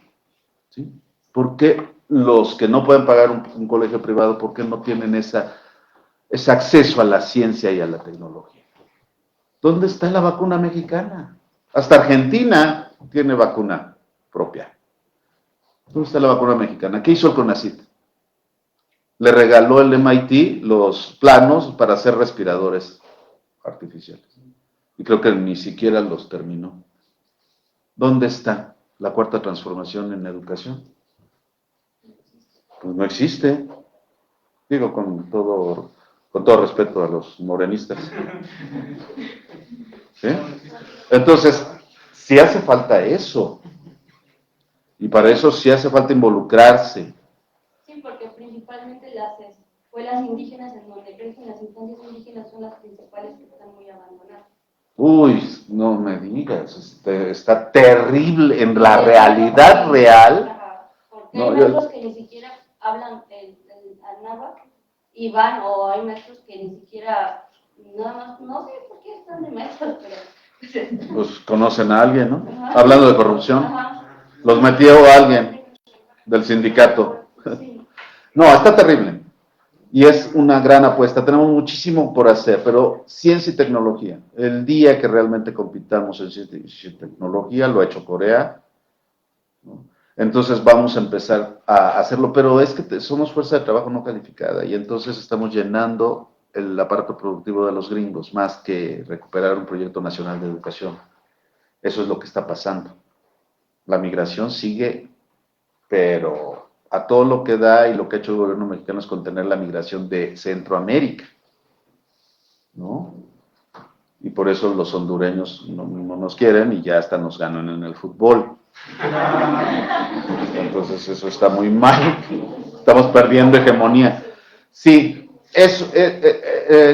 ¿Sí? ¿Por qué los que no pueden pagar un colegio privado, por qué no tienen ese acceso a la ciencia y a la tecnología? ¿Dónde está la vacuna mexicana? Hasta Argentina tiene vacuna propia. ¿Dónde está la vacuna mexicana? ¿Qué hizo el CONACYT? Le regaló el MIT los planos para hacer respiradores artificiales. Y creo que ni siquiera los terminó. ¿Dónde está la cuarta transformación en educación? Pues no existe. Digo, con todo respeto a los morenistas. ¿Sí? Entonces, sí hace falta eso. Y para eso sí hace falta involucrarse. Sí, porque principalmente las escuelas indígenas en donde crecen las infancias indígenas son las principales que están muy abandonadas. Uy, no me digas, está terrible en la realidad real. Porque No, hay maestros que ni siquiera hablan el náhuatl y van, o hay maestros que ni siquiera, nada más, no sé por qué están de maestros, pero... Pues conocen a alguien, ¿no? Ajá. Hablando de corrupción, Ajá. los metió alguien del sindicato. Sí. No, está terrible. Y es una gran apuesta. Tenemos muchísimo por hacer, pero ciencia y tecnología. El día que realmente compitamos en ciencia y tecnología, lo ha hecho Corea, ¿no? Entonces vamos a empezar a hacerlo, pero es que somos fuerza de trabajo no calificada y entonces estamos llenando el aparato productivo de los gringos, más que recuperar un proyecto nacional de educación. Eso es lo que está pasando. La migración sigue, pero a todo lo que da, y lo que ha hecho el gobierno mexicano es contener la migración de Centroamérica, ¿no? Y por eso los hondureños no nos quieren y ya hasta nos ganan en el fútbol. Entonces eso está muy mal. Estamos perdiendo hegemonía. Sí,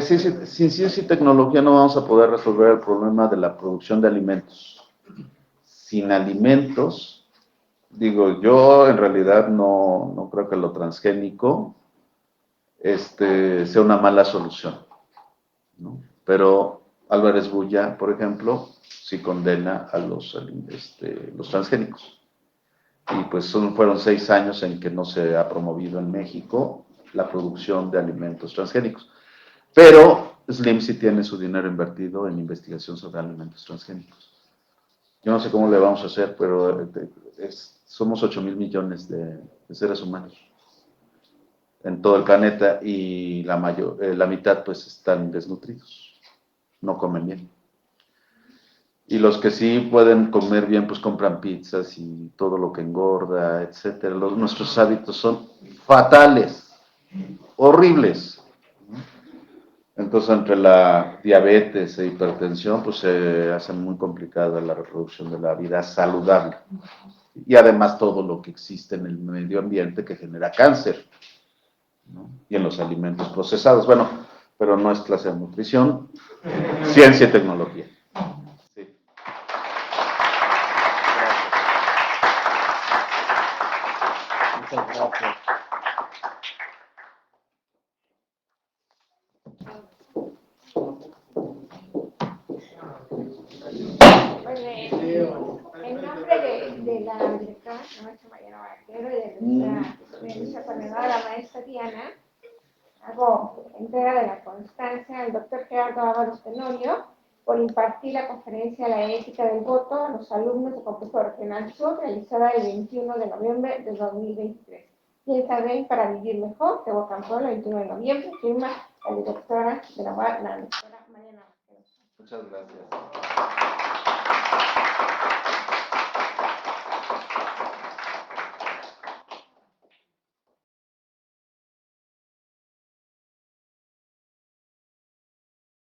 sin ciencia y tecnología no vamos a poder resolver el problema de la producción de alimentos. Sin alimentos, digo, yo en realidad no creo que lo transgénico sea una mala solución, ¿no? Pero Álvarez Bulla, por ejemplo, sí condena a los transgénicos. Y pues fueron 6 años en que no se ha promovido en México la producción de alimentos transgénicos. Pero Slim sí tiene su dinero invertido en investigación sobre alimentos transgénicos. Yo no sé cómo le vamos a hacer, pero somos 8,000 millones de seres humanos en todo el planeta y la mitad pues están desnutridos, no comen bien. Y los que sí pueden comer bien, pues compran pizzas y todo lo que engorda, etcétera. Nuestros hábitos son fatales, horribles. Entonces, entre la diabetes e hipertensión, pues se hace muy complicada la reproducción de la vida saludable. Y además todo lo que existe en el medio ambiente que genera cáncer, ¿no? Y en los alimentos procesados. Bueno, pero no es clase de nutrición, ciencia y tecnología. Sí. Muchas gracias. En nombre de la directora maestra Mariana Vaquero y de nuestra coordinadora, la maestra Diana, hago entrega de la constancia al doctor Gerardo Ábalos Tenorio por impartir la conferencia La ética del voto a los alumnos de Complejo Regional Sur, realizada el 21 de noviembre de 2023. Piensa bien para vivir mejor, de Bocampón, el 21 de noviembre, firma la directora de la UAR, la doctora Mariana Vaquero. Muchas gracias.